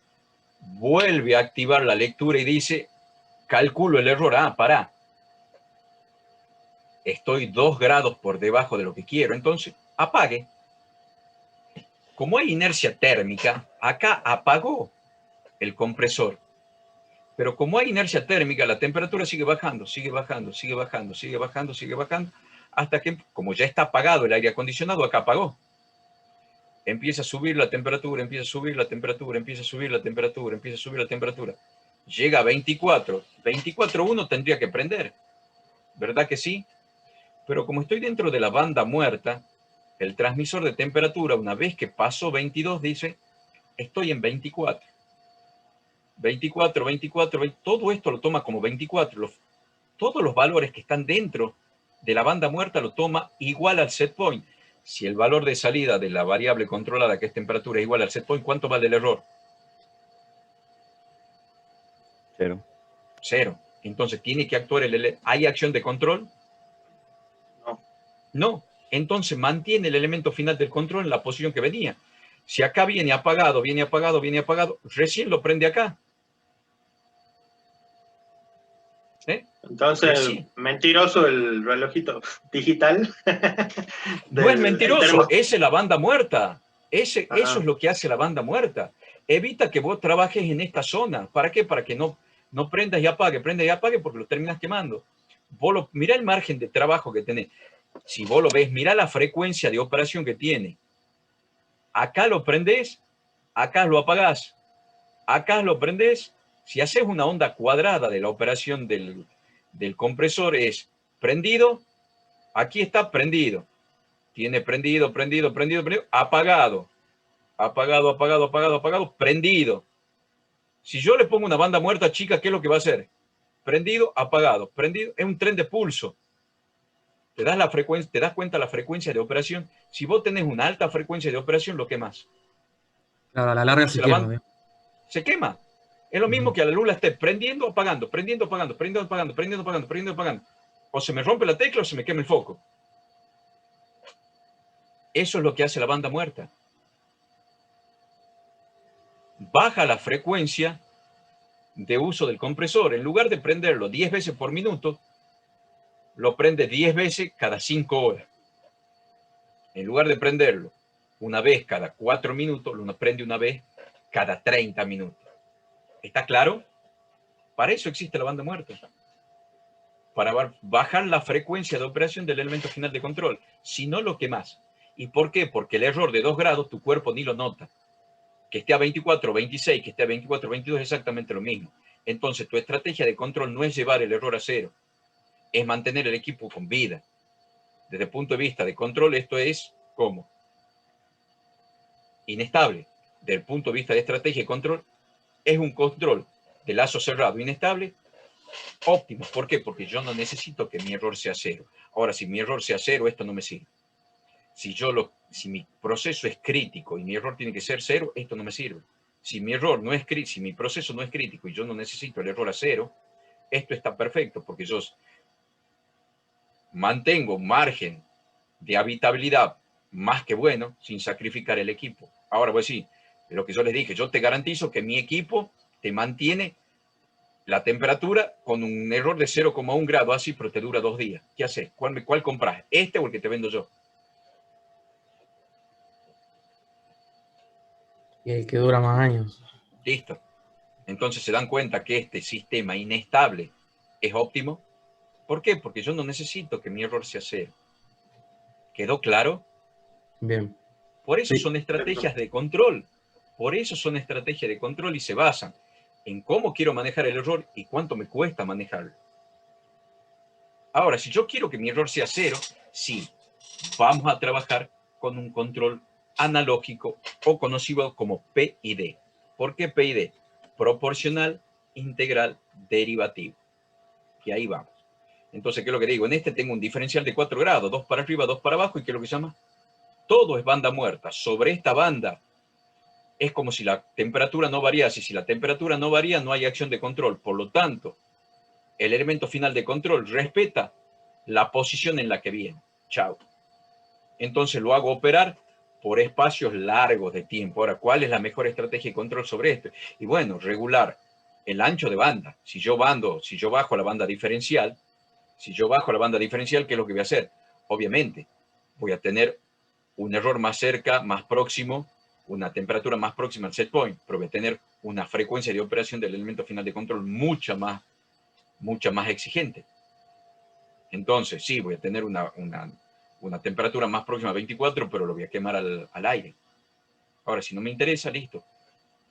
vuelve a activar la lectura y dice, calculo el error, pará. Estoy 2 grados por debajo de lo que quiero, entonces apague. Como hay inercia térmica, acá apagó el compresor. Pero como hay inercia térmica, la temperatura sigue bajando, sigue bajando, sigue bajando, sigue bajando, sigue bajando, hasta que, como ya está apagado el aire acondicionado, acá apagó. Empieza a subir la temperatura, empieza a subir la temperatura, empieza a subir la temperatura, empieza a subir la temperatura. Llega a 24. 24.1 tendría que prender. ¿Verdad que sí? Pero como estoy dentro de la banda muerta, el transmisor de temperatura, una vez que pasó 22, dice, estoy en 24. 24, 24, 20, todo esto lo toma como 24. Todos los valores que están dentro de la banda muerta lo toma igual al set point. Si el valor de salida de la variable controlada, que es temperatura, es igual al set point, ¿cuánto vale el error? 0. 0. Entonces, ¿tiene que actuar ¿hay acción de control? No. No. Entonces, mantiene el elemento final del control en la posición que venía. Si acá viene apagado, viene apagado, viene apagado, recién lo prende acá. Entonces, Sí. mentiroso el relojito digital. No es mentiroso, esa es la banda muerta. Eso Ajá. es lo que hace la banda muerta. Evita que vos trabajes en esta zona. ¿Para qué? Para que no prendas y apague, porque lo terminas quemando. Mirá el margen de trabajo que tenés. Si vos lo ves, mirá la frecuencia de operación que tiene. Acá lo prendés, acá lo apagás. Acá lo prendés. Si haces una onda cuadrada de la operación del compresor, es prendido, aquí está prendido. Tiene prendido, prendido, prendido, prendido, apagado. Apagado, apagado, apagado, apagado, prendido. Si yo le pongo una banda muerta chica, ¿qué es lo que va a hacer? Prendido, apagado, prendido. Es un tren de pulso. ¿Te das cuenta la frecuencia de operación? Si vos tenés una alta frecuencia de operación, lo quemás. Claro, a la larga se quema. Se quema. Es lo mismo que a la luz la esté prendiendo, apagando, prendiendo, apagando, prendiendo, apagando, prendiendo, apagando, prendiendo, apagando. O se me rompe la tecla o se me quema el foco. Eso es lo que hace la banda muerta. Baja la frecuencia de uso del compresor. En lugar de prenderlo 10 veces por minuto, lo prende 10 veces cada 5 horas. En lugar de prenderlo una vez cada 4 minutos, lo prende una vez cada 30 minutos. ¿Está claro? Para eso existe la banda muerta. Para bajar la frecuencia de operación del elemento final de control. Si no, lo quemás. ¿Y por qué? Porque el error de 2 grados tu cuerpo ni lo nota. Que esté a 24, 26, que esté a 24, 22 es exactamente lo mismo. Entonces, tu estrategia de control no es llevar el error a 0. Es mantener el equipo con vida. Desde el punto de vista de control, esto es ¿cómo? Inestable. Desde el punto de vista de estrategia de control, es un control de lazo cerrado inestable, óptimo. ¿Por qué? Porque yo no necesito que mi error sea 0. Ahora, si mi error sea 0, esto no me sirve. Si mi proceso es crítico y mi error tiene que ser 0, esto no me sirve. Si mi proceso no es crítico y yo no necesito el error a 0, esto está perfecto porque yo mantengo un margen de habitabilidad más que bueno sin sacrificar el equipo. Ahora voy a decir, lo que yo les dije, yo te garantizo que mi equipo te mantiene la temperatura con un error de 0,1 grado así, pero te dura 2 días. ¿Qué haces? ¿Cuál compras? ¿Este o el que te vendo yo? Y el que dura más años. Listo. Entonces se dan cuenta que este sistema inestable es óptimo. ¿Por qué? Porque yo no necesito que mi error sea 0. ¿Quedó claro? Bien. Por eso Sí. son estrategias de control. Por eso son estrategias de control y se basan en cómo quiero manejar el error y cuánto me cuesta manejarlo. Ahora, si yo quiero que mi error sea 0, sí, vamos a trabajar con un control analógico o conocido como PID. ¿Por qué PID? Proporcional integral derivativo. Y ahí vamos. Entonces, ¿qué es lo que digo? En este tengo un diferencial de 4 grados, 2 para arriba, 2 para abajo, y ¿qué es lo que se llama? Todo es banda muerta. Sobre esta banda es como si la temperatura no variase. Si la temperatura no varía, no hay acción de control. Por lo tanto, el elemento final de control respeta la posición en la que viene. Chao. Entonces lo hago operar por espacios largos de tiempo. Ahora, ¿cuál es la mejor estrategia de control sobre esto? Y bueno, regular el ancho de banda. Si yo bajo la banda diferencial, ¿qué es lo que voy a hacer? Obviamente, voy a tener un error más cerca, más próximo, una temperatura más próxima al set point, pero voy a tener una frecuencia de operación del elemento final de control mucha más exigente. Entonces, sí, voy a tener una temperatura más próxima a 24, pero lo voy a quemar al aire. Ahora, si no me interesa, listo.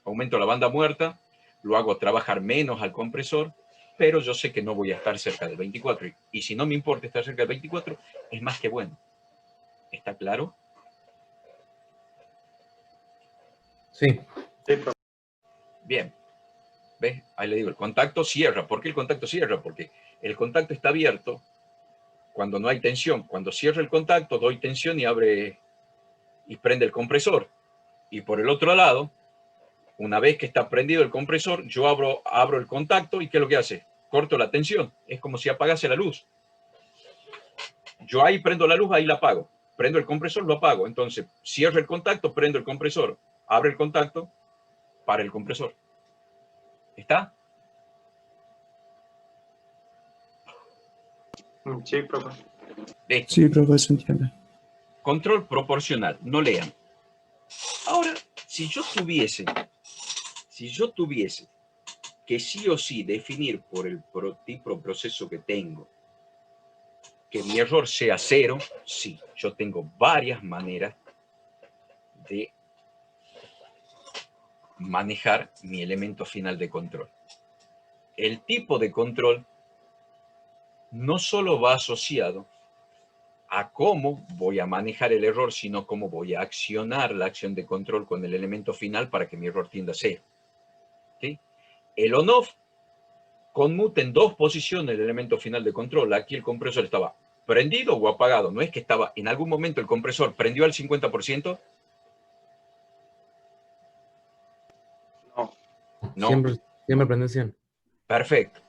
Aumento la banda muerta, lo hago trabajar menos al compresor, pero yo sé que no voy a estar cerca del 24. Y si no me importa estar cerca del 24, es más que bueno. ¿Está claro? Sí. Sí, profe. Bien. ¿Ves? Ahí le digo, el contacto cierra. ¿Por qué el contacto cierra? Porque el contacto está abierto cuando no hay tensión. Cuando cierra el contacto, doy tensión y abre y prende el compresor. Y por el otro lado, una vez que está prendido el compresor, yo abro el contacto y ¿qué es lo que hace? Corto la tensión. Es como si apagase la luz. Yo ahí prendo la luz, ahí la apago. Prendo el compresor, lo apago. Entonces, cierro el contacto, prendo el compresor. Abre el contacto, para el compresor. ¿Está? Sí, profe. Listo. Sí, profe, se entiende. Control proporcional. No lean. Ahora, si yo tuviese que sí o sí definir por el tipo de proceso que tengo que mi error sea 0, sí, yo tengo varias maneras de manejar mi elemento final de control. El tipo de control no solo va asociado a cómo voy a manejar el error, sino cómo voy a accionar la acción de control con el elemento final para que mi error tienda a 0. ¿Sí? El on-off conmuta en 2 posiciones el elemento final de control. Aquí el compresor estaba prendido o apagado. No es que estaba en algún momento el compresor prendió al 50%. No. No. Siempre prende 100. Perfecto.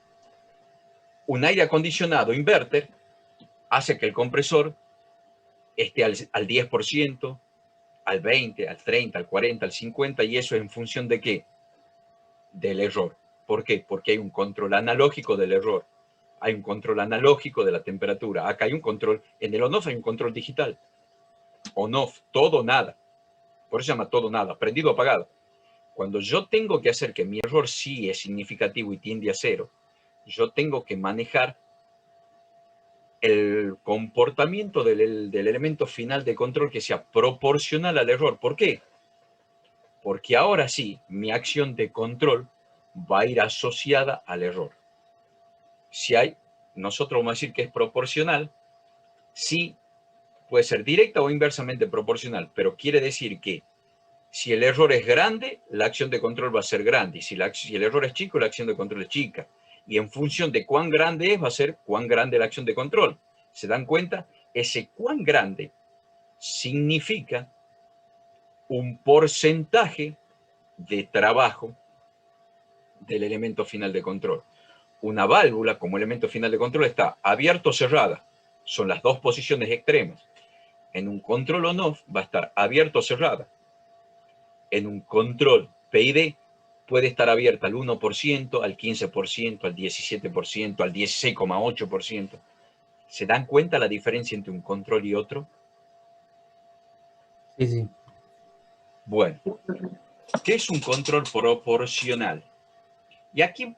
Un aire acondicionado inverter hace que el compresor esté al 10%, al 20%, al 30%, al 40%, al 50%, y eso es en función de ¿qué? Del error. ¿Por qué? Porque hay un control analógico del error. Hay un control analógico de la temperatura. Acá hay un control, en el on-off hay un control digital. On-off, todo, nada. Por eso se llama todo, nada, prendido, apagado. Cuando yo tengo que hacer que mi error sí es significativo y tiende a 0, yo tengo que manejar el comportamiento del elemento final de control que sea proporcional al error. ¿Por qué? Porque ahora sí, mi acción de control va a ir asociada al error. Si hay, nosotros vamos a decir que es proporcional, sí, puede ser directa o inversamente proporcional, pero quiere decir que si el error es grande, la acción de control va a ser grande, y si el error es chico, la acción de control es chica. Y en función de cuán grande es, va a ser cuán grande la acción de control. ¿Se dan cuenta? Ese cuán grande significa un porcentaje de trabajo del elemento final de control. Una válvula como elemento final de control está abierta o cerrada. Son las 2 posiciones extremas. En un control on-off va a estar abierta o cerrada. En un control PID puede estar abierta al 1%, al 15%, al 17%, al 16,8%. ¿Se dan cuenta la diferencia entre un control y otro? Sí, sí. Bueno, ¿qué es un control proporcional? Y aquí,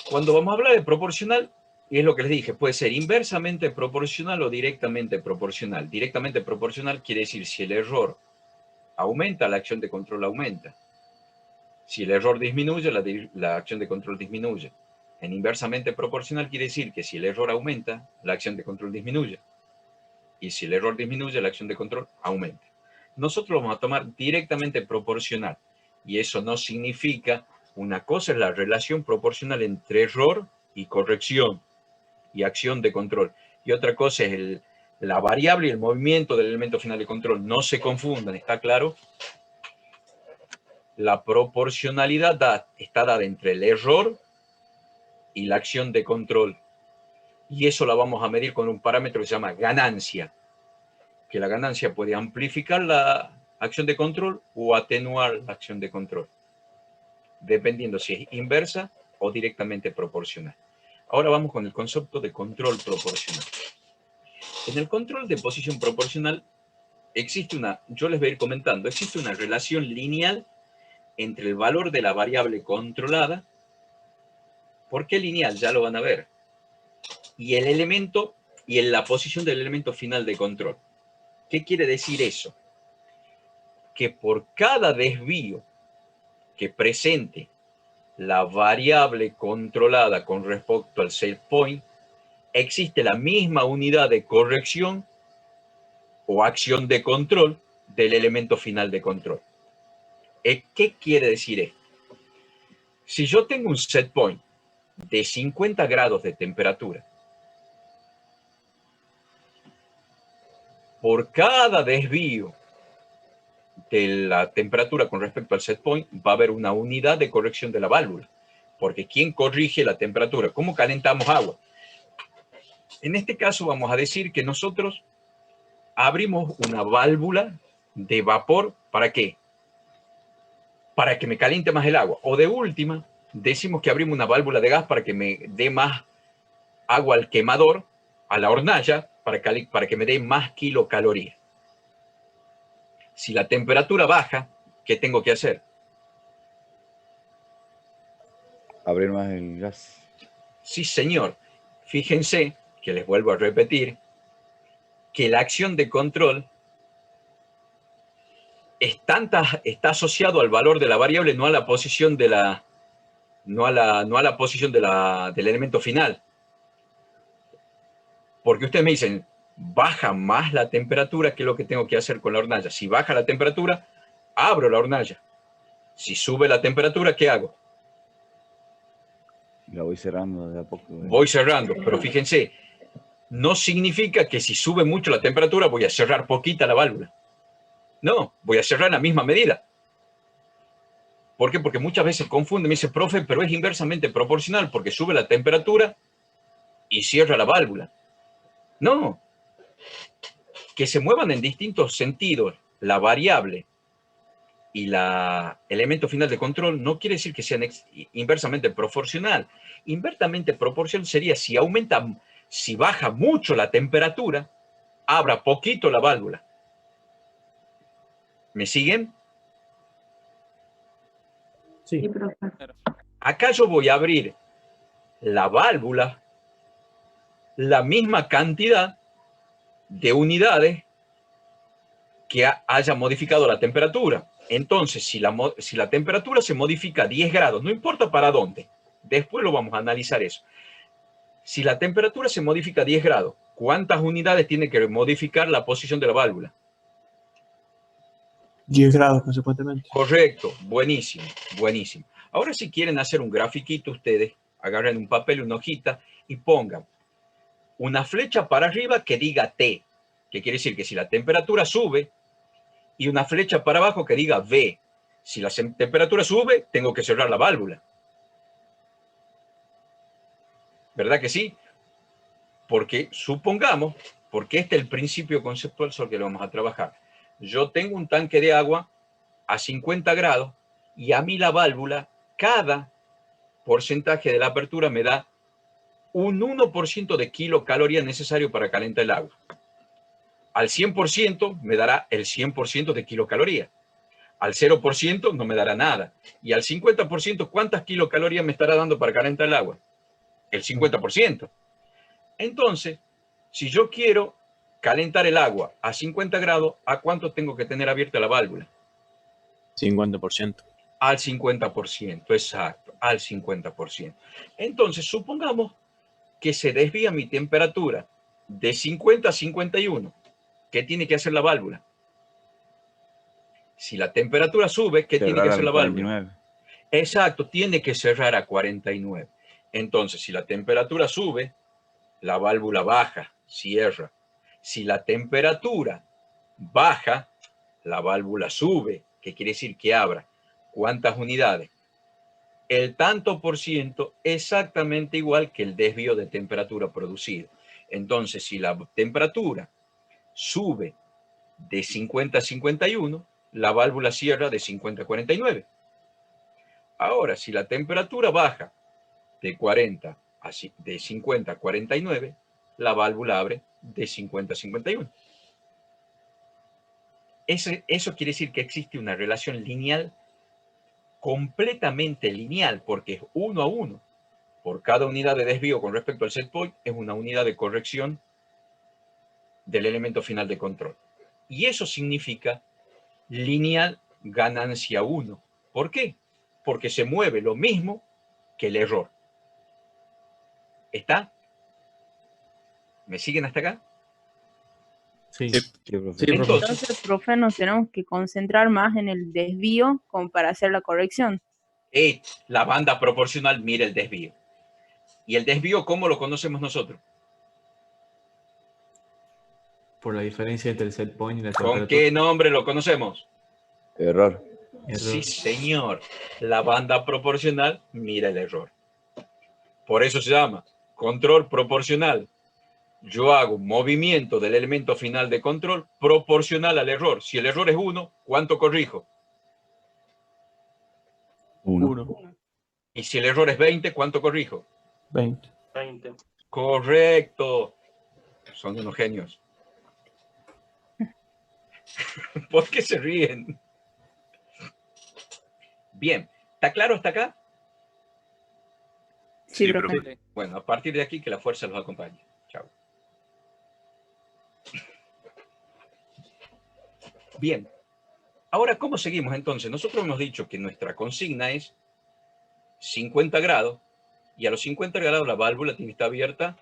cuando vamos a hablar de proporcional, y es lo que les dije, puede ser inversamente proporcional o directamente proporcional. Directamente proporcional quiere decir si el error aumenta, la acción de control aumenta. Si el error disminuye, la acción de control disminuye. En inversamente proporcional quiere decir que si el error aumenta, la acción de control disminuye. Y si el error disminuye, la acción de control aumenta. Nosotros lo vamos a tomar directamente proporcional. Y eso no significa Una cosa es la relación proporcional entre error y corrección y acción de control. Y otra cosa es la variable y el movimiento del elemento final de control. No se confundan, ¿está claro? La proporcionalidad está dada entre el error y la acción de control. Y eso la vamos a medir con un parámetro que se llama ganancia. Que la ganancia puede amplificar la acción de control o atenuar la acción de control, dependiendo si es inversa o directamente proporcional. Ahora vamos con el concepto de control proporcional. En el control de posición proporcional existe yo les voy a ir comentando, existe una relación lineal entre el valor de la variable controlada. ¿Por qué lineal? Ya lo van a ver. Y el elemento y en la posición del elemento final de control. ¿Qué quiere decir eso? Que por cada desvío que presente la variable controlada con respecto al set point, existe la misma unidad de corrección o acción de control del elemento final de control. ¿Qué quiere decir esto? Si yo tengo un set point de 50 grados de temperatura, por cada desvío de la temperatura con respecto al set point va a haber una unidad de corrección de la válvula. Porque ¿quién corrige la temperatura? ¿Cómo calentamos agua? En este caso vamos a decir que nosotros abrimos una válvula de vapor. ¿Para qué? Para que me caliente más el agua. O de última, decimos que abrimos una válvula de gas para que me dé más agua al quemador, a la hornalla, para que me dé más kilocalorías. Si la temperatura baja, ¿qué tengo que hacer? Abrir más el gas. Sí, señor. Fíjense que les vuelvo a repetir que la acción de control está asociado al valor de la variable, no a la posición de del elemento final. Porque ustedes me dicen, baja más la temperatura, ¿qué es lo que tengo que hacer con la hornalla? Si baja la temperatura, abro la hornalla. Si sube la temperatura, ¿qué hago? La voy cerrando de a poco. Voy cerrando, pero fíjense, no significa que si sube mucho la temperatura voy a cerrar poquita la válvula. No, voy a cerrar en la misma medida. ¿Por qué? Porque muchas veces confunden, me dice, profe, pero es inversamente proporcional porque sube la temperatura y cierra la válvula. No, que se muevan en distintos sentidos la variable y el elemento final de control no quiere decir que sean inversamente proporcional. Inversamente proporcional sería si baja mucho la temperatura, abra poquito la válvula. ¿Me siguen? Sí. Acá yo voy a abrir la válvula la misma cantidad de unidades que haya modificado la temperatura. Entonces, si la temperatura se modifica a 10 grados, no importa para dónde, después lo vamos a analizar eso. Si la temperatura se modifica a 10 grados, ¿cuántas unidades tiene que modificar la posición de la válvula? 10 grados, consecuentemente. Correcto, buenísimo, buenísimo. Ahora si quieren hacer un grafiquito ustedes, agarren un papel, una hojita y pongan una flecha para arriba que diga T, que quiere decir que si la temperatura sube, y una flecha para abajo que diga V. Si la temperatura sube, tengo que cerrar la válvula. ¿Verdad que sí? Porque supongamos, porque este es el principio conceptual sobre el que lo vamos a trabajar. Yo tengo un tanque de agua a 50 grados y a mí la válvula, cada porcentaje de la apertura me da un 1% de kilocalorías necesario para calentar el agua. Al 100% me dará el 100% de kilocalorías. Al 0% no me dará nada. Y al 50%, ¿cuántas kilocalorías me estará dando para calentar el agua? El 50%. Entonces, si yo quiero calentar el agua a 50 grados, ¿a cuánto tengo que tener abierta la válvula? 50%. Al 50%, exacto, al 50%. Entonces, supongamos que se desvía mi temperatura de 50 a 51. ¿Qué tiene que hacer la válvula? Si la temperatura sube, ¿qué tiene que hacer la válvula? Exacto, tiene que cerrar a 49. Entonces, si la temperatura sube, la válvula baja, cierra. Si la temperatura baja, la válvula sube, que quiere decir que abra. ¿Cuántas unidades? El tanto por ciento exactamente igual que el desvío de temperatura producido. Entonces, si la temperatura sube de 50 a 51, la válvula cierra de 50 a 49. Ahora, si la temperatura baja de 40 a de 50 a 49, la válvula abre de 50 a 51. Eso quiere decir que existe una relación lineal, completamente lineal, porque es 1 a 1. Por cada unidad de desvío con respecto al set point, es una unidad de corrección del elemento final de control. Y eso significa lineal ganancia 1. ¿Por qué? Porque se mueve lo mismo que el error. ¿Está? ¿Me siguen hasta acá? Sí. Sí, profe. Sí, profe. Entonces, profe, nos tenemos que concentrar más en el desvío como para hacer la corrección. La banda proporcional mira el desvío. ¿Y el desvío cómo lo conocemos nosotros? Por la diferencia entre el set point y la ¿Con temperatura. qué nombre lo conocemos? Error. Error. Sí, señor. La banda proporcional mira el error. Por eso se llama control proporcional. Yo hago un movimiento del elemento final de control proporcional al error. Si el error es 1, ¿cuánto corrijo? 1. 1, Y si el error es 20, ¿cuánto corrijo? 20. 20. Correcto. Son unos genios. ¿Por qué se ríen? Bien. ¿Está claro hasta acá? Sí, Sí, profe. profe. Bueno, a partir de aquí que la fuerza los acompañe. Chao. Bien. Ahora, ¿cómo seguimos entonces? Nosotros hemos dicho que nuestra consigna es 50 grados y a los 50 grados la válvula tiene que estar abierta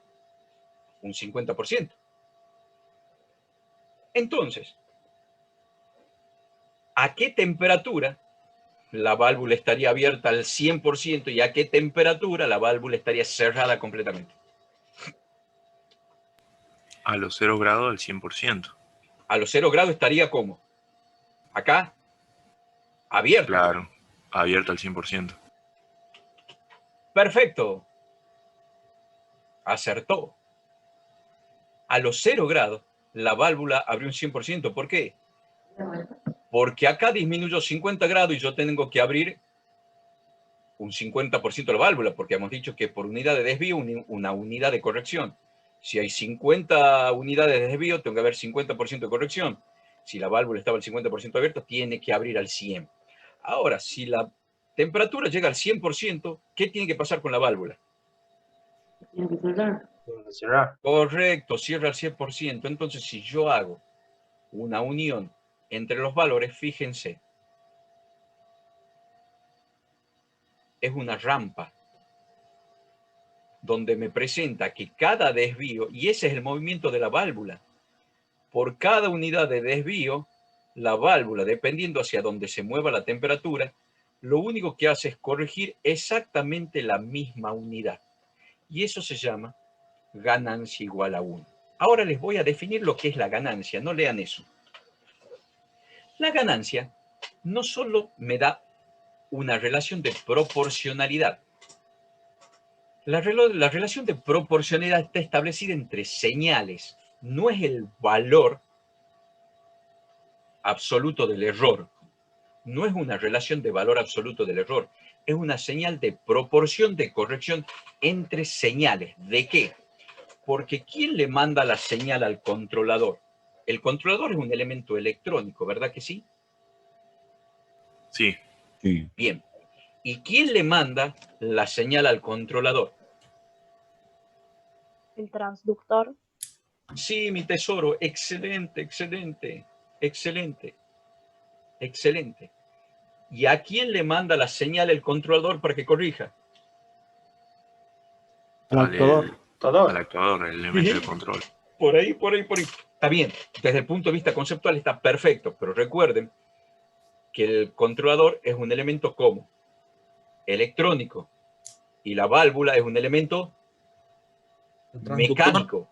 un 50%. Entonces, ¿a qué temperatura la válvula estaría abierta al 100% y a qué temperatura la válvula estaría cerrada completamente? A los 0 grados al 100%. A los 0 grados estaría ¿cómo? Acá, abierta. Claro, abierta al 100%. Perfecto. Acertó. A los 0 grados, la válvula abrió un 100%. ¿Por qué? Porque acá disminuyó 50 grados y yo tengo que abrir un 50% de la válvula, porque hemos dicho que por unidad de desvío, una unidad de corrección. Si hay 50 unidades de desvío, tengo que haber 50% de corrección. Si la válvula estaba al 50% abierta, tiene que abrir al 100%. Ahora, si la temperatura llega al 100%, ¿qué tiene que pasar con la válvula? Cerrar. Correcto, cierra al 100%. Entonces, si yo hago una unión entre los valores, fíjense, es una rampa donde me presenta que cada desvío, y ese es el movimiento de la válvula, por cada unidad de desvío, la válvula, dependiendo hacia donde se mueva la temperatura, lo único que hace es corregir exactamente la misma unidad. Y eso se llama ganancia igual a 1. Ahora les voy a definir lo que es la ganancia, no lean eso. La ganancia no solo me da una relación de proporcionalidad. La relación de proporcionalidad está establecida entre señales, no es el valor absoluto del error, no es una relación de valor absoluto del error, es una señal de proporción de corrección entre señales. ¿De qué? Porque ¿quién le manda la señal al controlador? El controlador es un elemento electrónico, ¿verdad que sí? Sí, Sí. Bien. ¿Y quién le manda la señal al controlador? El transductor. Sí, mi tesoro. Excelente, excelente, excelente, excelente. ¿Y a quién le manda la señal el controlador para que corrija? Al actuador. Todo. al actuador, el elemento de control. Por ahí, por ahí, por ahí. Está bien. Desde el punto de vista conceptual está perfecto, pero recuerden que el controlador es un elemento ¿cómo? electrónico y la válvula es un elemento mecánico.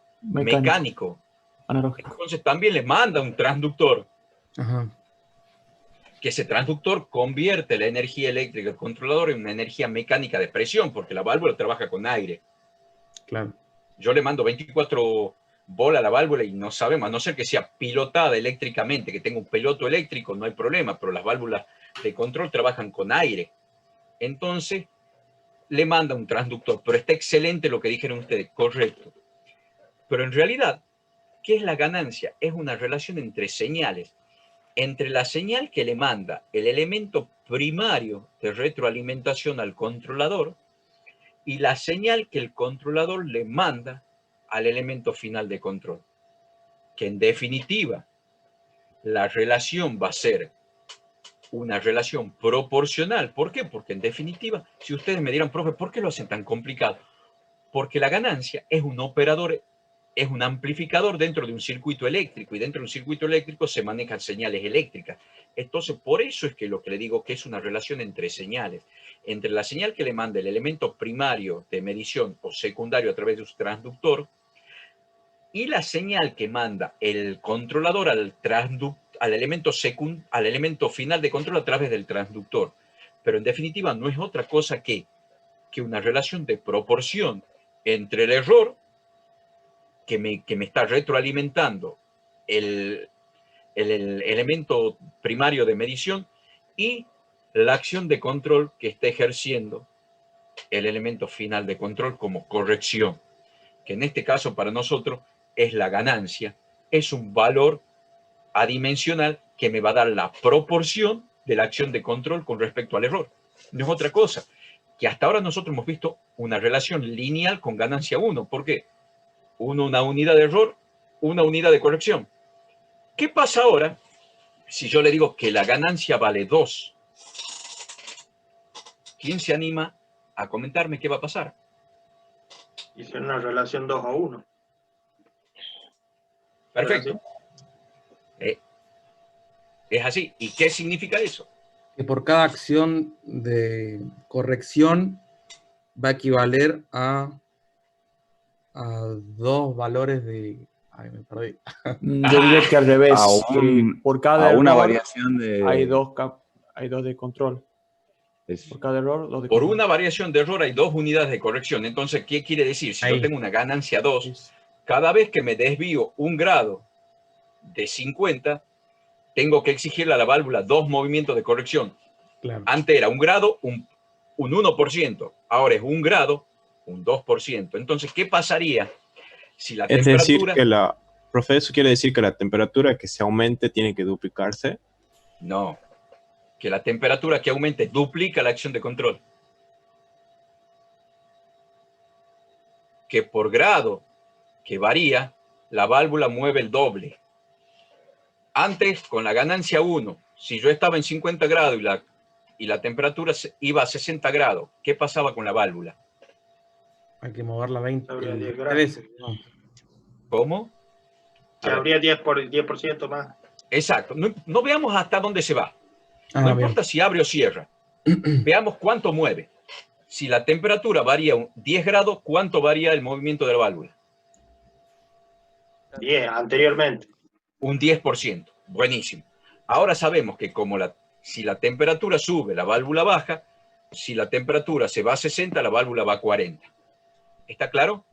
Analógico. Entonces también le manda un transductor, Ajá. que ese transductor convierte la energía eléctrica del controlador en una energía mecánica de presión, porque la válvula trabaja con aire. Claro. Yo le mando 24 bolas a la válvula y no sabemos, a no ser que sea pilotada eléctricamente, que tenga un piloto eléctrico, no hay problema, pero las válvulas de control trabajan con aire. Entonces, le manda un transductor, pero está excelente lo que dijeron ustedes, correcto. Pero en realidad, ¿qué es la ganancia? Es una relación entre señales, entre la señal que le manda el elemento primario de retroalimentación al controlador y la señal que el controlador le manda al elemento final de control. Que en definitiva, la relación va a ser una relación proporcional. ¿Por qué? Porque en definitiva, si ustedes me dirán, profe, ¿por qué lo hacen tan complicado? Porque la ganancia es un operador, es un amplificador dentro de un circuito eléctrico, y dentro de un circuito eléctrico se manejan señales eléctricas. Entonces, por eso es que lo que le digo que es una relación entre señales, entre la señal que le manda el elemento primario de medición o secundario a través de un transductor y la señal que manda el controlador al elemento final de control a través del transductor. Pero en definitiva no es otra cosa que una relación de proporción entre el error que me está retroalimentando el elemento primario de medición y la acción de control que está ejerciendo el elemento final de control como corrección, que en este caso para nosotros es la ganancia, es un valor adimensional que me va a dar la proporción de la acción de control con respecto al error. No es otra cosa, que hasta ahora nosotros hemos visto una relación lineal con ganancia 1. ¿Por qué? Una unidad de error, una unidad de corrección. ¿Qué pasa ahora si yo le digo que la ganancia vale 2? ¿Quién se anima a comentarme qué va a pasar? Y es una relación 2 a 1. Perfecto. Es así. ¿Y qué significa eso? Que por cada acción de corrección va a equivaler a 2 valores de... Ay, me perdí. Yo diría que al revés. Por cada a una error variación de... hay dos de control. Eso. Por cada error, 2 de Por control. una variación de error hay 2 unidades de corrección. Entonces, ¿qué quiere decir? Si Ahí. yo tengo una ganancia 2, cada vez que me desvío 1 grado de 50, tengo que exigirle a la válvula 2 movimientos de corrección. Claro. Antes era 1 grado, un 1%. Ahora es 1 grado, un 2%. Entonces, ¿qué pasaría si la Es temperatura... decir, profe, ¿eso quiere decir que la temperatura que se aumente tiene que duplicarse? No, que la temperatura que aumente duplica la acción de control. Que por grado que varía, la válvula mueve el doble. Antes, con la ganancia 1, si yo estaba en 50 grados y la temperatura iba a 60 grados, ¿qué pasaba con la válvula? Hay que moverla 20 Habría 10 grados. veces. No. ¿Cómo? Que habría 10% más. Exacto. No veamos hasta dónde se va. Ah, No bien. importa si abre o cierra. Veamos cuánto mueve. Si la temperatura varía 10 grados, ¿cuánto varía el movimiento de la válvula? 10, anteriormente. Un 10%. Buenísimo. Ahora sabemos que si la temperatura sube, la válvula baja. Si la temperatura se va a 60, la válvula va a 40. ¿Está claro?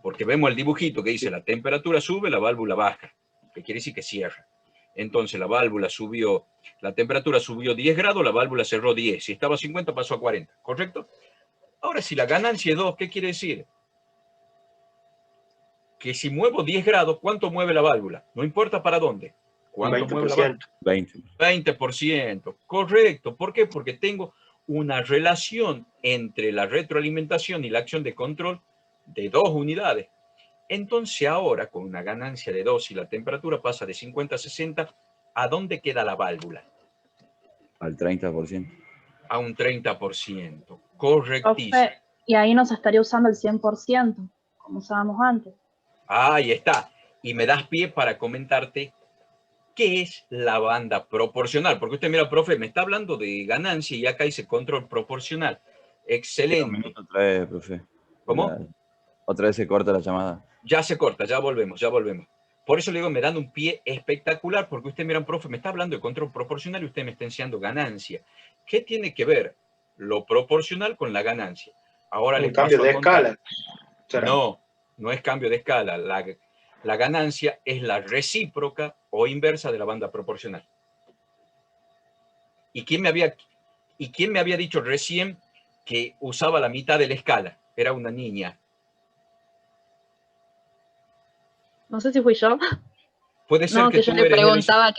Porque vemos el dibujito que dice la temperatura sube, la válvula baja. Que quiere decir que cierra. Entonces la temperatura subió 10 grados, la válvula cerró 10. Si estaba a 50, pasó a 40. ¿Correcto? Ahora, si la ganancia es 2, ¿qué quiere decir? Que si muevo 10 grados, ¿cuánto mueve la válvula? No importa para dónde. ¿Cuánto mueve la válvula? 20%. 20. 20%. Correcto. ¿Por qué? Porque tengo una relación entre la retroalimentación y la acción de control de 2 unidades. Entonces ahora, con una ganancia de 2 y la temperatura pasa de 50 a 60, ¿a dónde queda la válvula? Al 30%. A un 30%. Correctísimo. Profe, y ahí no se estaría usando el 100%, como usábamos antes. Ahí está. Y me das pie para comentarte qué es la banda proporcional. Porque usted mira, profe, me está hablando de ganancia y acá dice control proporcional. excelente. Un minuto otra vez, profe. ¿Cómo? Otra vez se corta la llamada. Ya se corta, ya volvemos, ya volvemos. Por eso le digo, me dan un pie espectacular, porque usted, mira, profe, me está hablando de control proporcional y usted me está enseñando ganancia. ¿Qué tiene que ver lo proporcional con la ganancia? Ahora Un le cambio paso a de contar. escala. ¿Será? No, no es cambio de escala. La ganancia es la recíproca o inversa de la banda proporcional. ¿Y quién me había dicho recién que usaba la mitad de la escala? Era una niña. No sé si fui yo. Puede ser No, que que yo tú le eres Elisa. preguntaba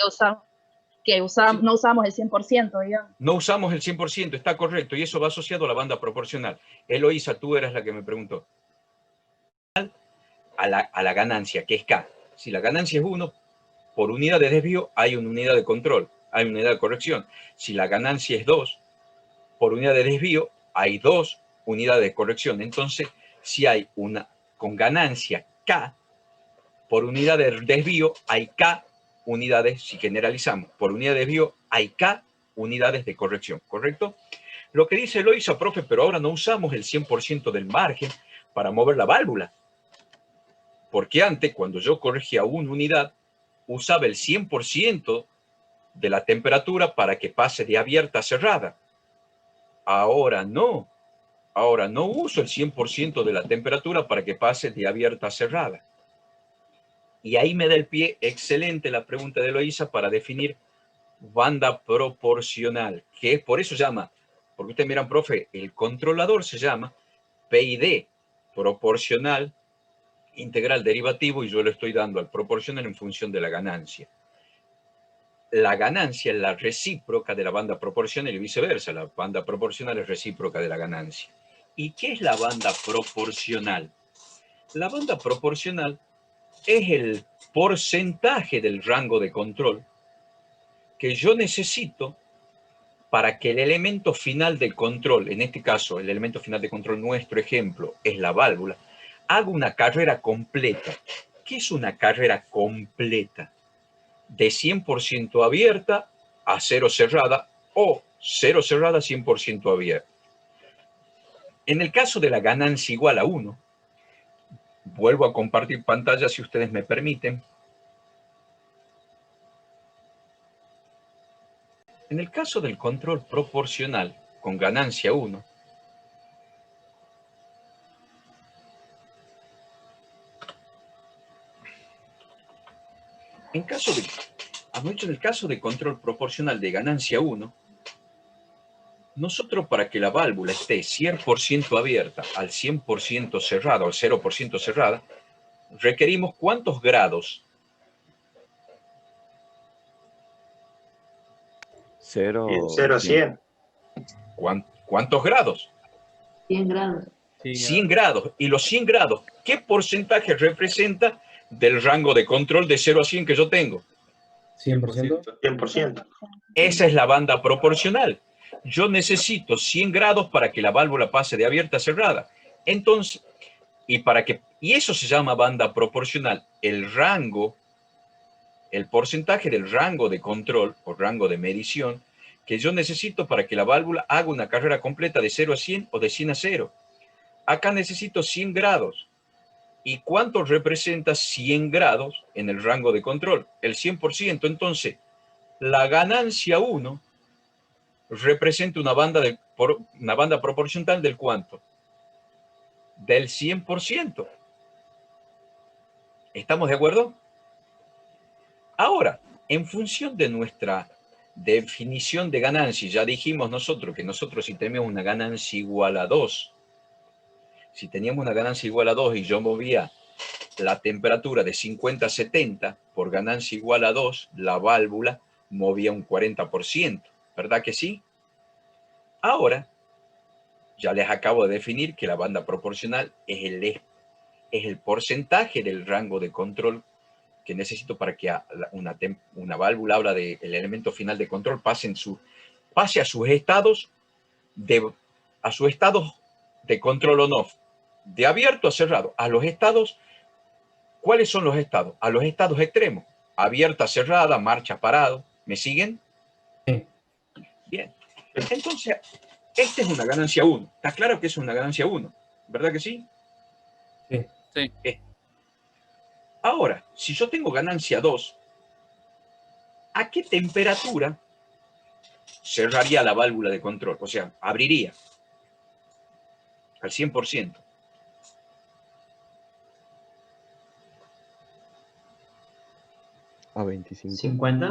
no usamos el 100%, digamos. No usamos el 100%, está correcto, y eso va asociado a la banda proporcional. Eloísa, tú eras la que me preguntó. A la ganancia, que es K. Si la ganancia es 1, por unidad de desvío hay una unidad de control, hay una unidad de corrección. Si la ganancia es 2, por unidad de desvío hay 2 unidades de corrección. Entonces, si hay una con ganancia K, por unidad de desvío hay K unidades, si generalizamos, por unidad de desvío hay K unidades de corrección, ¿correcto? Lo que dice Eloísa, profe, pero ahora no usamos el 100% del margen para mover la válvula. Porque antes, cuando yo corregía una unidad, usaba el 100% de la temperatura para que pase de abierta a cerrada. Ahora no. Ahora no uso el 100% de la temperatura para que pase de abierta a cerrada. Y ahí me da el pie excelente la pregunta de Eloísa para definir banda proporcional, que es por eso llama, porque ustedes miran, profe, el controlador se llama PID, proporcional, integral derivativo, y yo lo estoy dando al proporcional en función de la ganancia. La ganancia es la recíproca de la banda proporcional y viceversa. La banda proporcional es recíproca de la ganancia. ¿Y qué es la banda proporcional? La banda proporcional es el porcentaje del rango de control que yo necesito para que el elemento final de control, en este caso el elemento final de control, nuestro ejemplo, es la válvula, haga una carrera completa. ¿Qué es una carrera completa? De 100% abierta a 0 cerrada o 0 cerrada a 100% abierta. En el caso de la ganancia igual a 1, vuelvo a compartir pantalla si ustedes me permiten. En el caso del control proporcional con ganancia 1, en el caso de control proporcional de ganancia 1, nosotros para que la válvula esté 100% abierta al 100% cerrada o al 0% cerrada, requerimos ¿cuántos grados? 0 0 a 100. ¿Cuántos grados? 100 grados. 100 grados. Y los 100 grados, ¿qué porcentaje representa del rango de control de 0 a 100 que yo tengo? 100%. 100%. Esa es la banda proporcional. Yo necesito 100 grados para que la válvula pase de abierta a cerrada. Entonces, y eso se llama banda proporcional. El rango, el porcentaje del rango de control o rango de medición que yo necesito para que la válvula haga una carrera completa de 0 a 100 o de 100 a 0. Acá necesito 100 grados. ¿Y cuánto representa 100 grados en el rango de control? El 100%. Entonces, la ganancia 1 representa una banda proporcional del ¿cuánto? Del 100%. ¿Estamos de acuerdo? Ahora, en función de nuestra definición de ganancia, ya dijimos nosotros que nosotros si tenemos una ganancia igual a 2, si teníamos una ganancia igual a 2 y yo movía la temperatura de 50 a 70 por ganancia igual a 2, la válvula movía un 40%, ¿verdad que sí? Ahora, ya les acabo de definir que la banda proporcional es el porcentaje del rango de control que necesito para que una válvula, habla del elemento final de control, pase a sus estados de control on-off, de abierto a cerrado, a los estados. ¿Cuáles son los estados? A los estados extremos, abierta, cerrada, marcha, parado. ¿Me siguen? Sí. Bien. Entonces, Esta es una ganancia 1. ¿Está claro que es una ganancia 1? ¿Verdad que sí? Sí. Sí. Ahora, si yo tengo ganancia 2, ¿a qué temperatura cerraría la válvula de control? O sea, abriría al 100%. A 25. 50.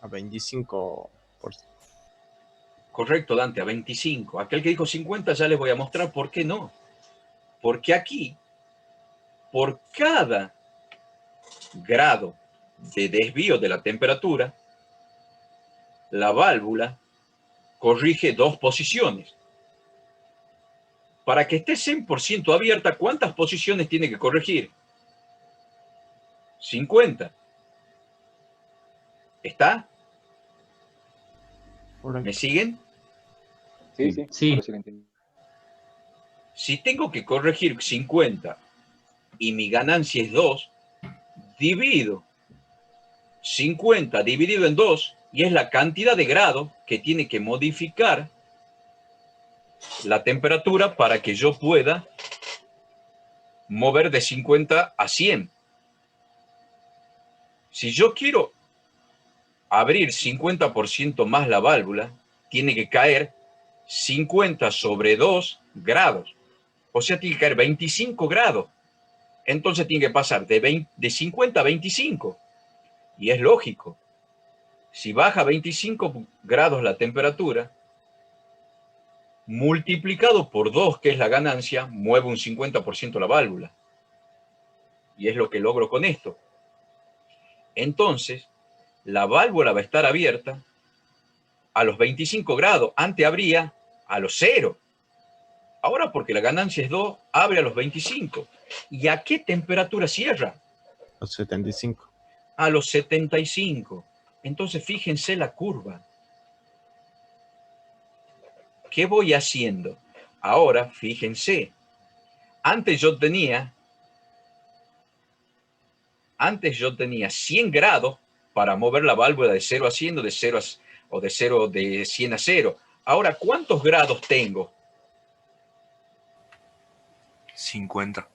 A 25%. Correcto, Dante, a 25. Aquel que dijo 50 ya les voy a mostrar por qué no. Porque aquí, por cada grado de desvío de la temperatura, la válvula corrige 2 posiciones. Para que esté 100% abierta, ¿cuántas posiciones tiene que corregir? 50. ¿Está? ¿Me siguen? Sí, sí. Sí. Ahora sí lo entendí. Si tengo que corregir 50 y mi ganancia es 2, divido 50 dividido en 2 y es la cantidad de grados que tiene que modificar la temperatura para que yo pueda mover de 50 a 100. Si yo quiero abrir 50% más la válvula, tiene que caer 50 sobre 2 grados. O sea, tiene que caer 25 grados. Entonces tiene que pasar de 50 a 25. Y es lógico. Si baja 25 grados la temperatura, multiplicado por 2, que es la ganancia, mueve un 50% la válvula. Y es lo que logro con esto. Entonces, la válvula va a estar abierta a los 25 grados. Antes abría a los 0. Ahora, porque la ganancia es 2, abre a los 25. ¿Y a qué temperatura cierra? Los 75. A los 75. Entonces, fíjense la curva. ¿Qué voy haciendo? Ahora, fíjense. Antes yo tenía 100 grados para mover la válvula de 0 a 100 o de 100 a 0. Ahora, ¿cuántos grados tengo? 50.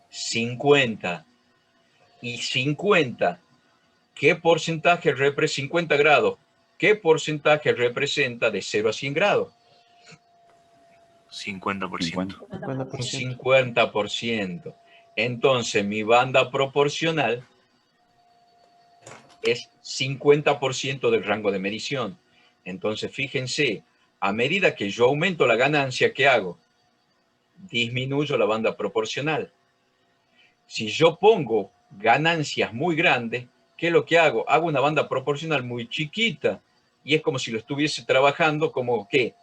50. Y 50, ¿qué porcentaje representa 50 grados? ¿Qué porcentaje representa de 0 a 100 grados? 50%. 50%. Entonces, mi banda proporcional es 50% del rango de medición. Entonces, fíjense, a medida que yo aumento la ganancia, ¿qué hago? Disminuyo la banda proporcional. Si yo pongo ganancias muy grandes, ¿qué es lo que hago? Hago una banda proporcional muy chiquita y es como si lo estuviese trabajando como ¿qué?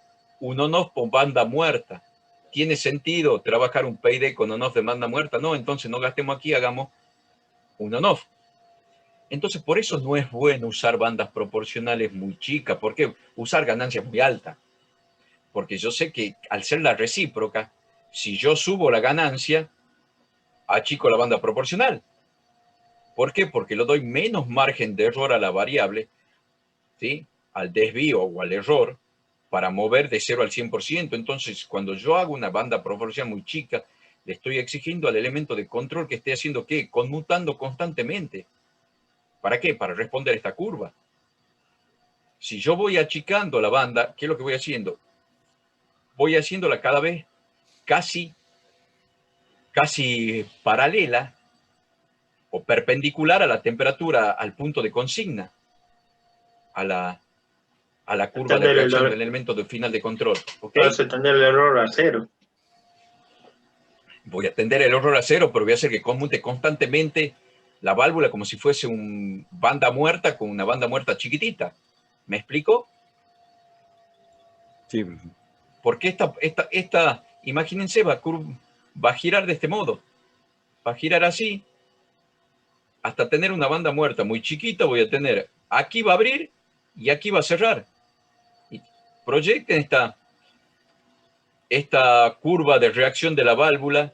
Un on-off con banda muerta. ¿Tiene sentido trabajar un payday con on-off de banda muerta? No, entonces no gastemos aquí, hagamos un on-off. Entonces, por eso no es bueno usar bandas proporcionales muy chicas. ¿Por qué? Usar ganancias muy altas. Porque yo sé que al ser la recíproca, si yo subo la ganancia, achico la banda proporcional. ¿Por qué? Porque le doy menos margen de error a la variable, ¿sí? Al desvío o al error, para mover de 0 al 100%. Entonces, cuando yo hago una banda proporcional muy chica, le estoy exigiendo al elemento de control que esté haciendo ¿qué? Conmutando constantemente. ¿Para qué? Para responder a esta curva. Si yo voy achicando la banda, ¿qué es lo que voy haciendo? Voy haciéndola cada vez casi paralela o perpendicular a la temperatura, al punto de consigna, a la curva de reacción del elemento de final de control. ¿Okay? Vas a tender el error a 0. Voy a tender el error a 0, pero voy a hacer que conmute constantemente la válvula como si fuese una banda muerta con una banda muerta chiquitita. ¿Me explico? Sí, profe. Porque esta imagínense, va a girar de este modo. Va a girar así. Hasta tener una banda muerta muy chiquita, voy a tener, aquí va a abrir y aquí va a cerrar. Y proyecten esta curva de reacción de la válvula,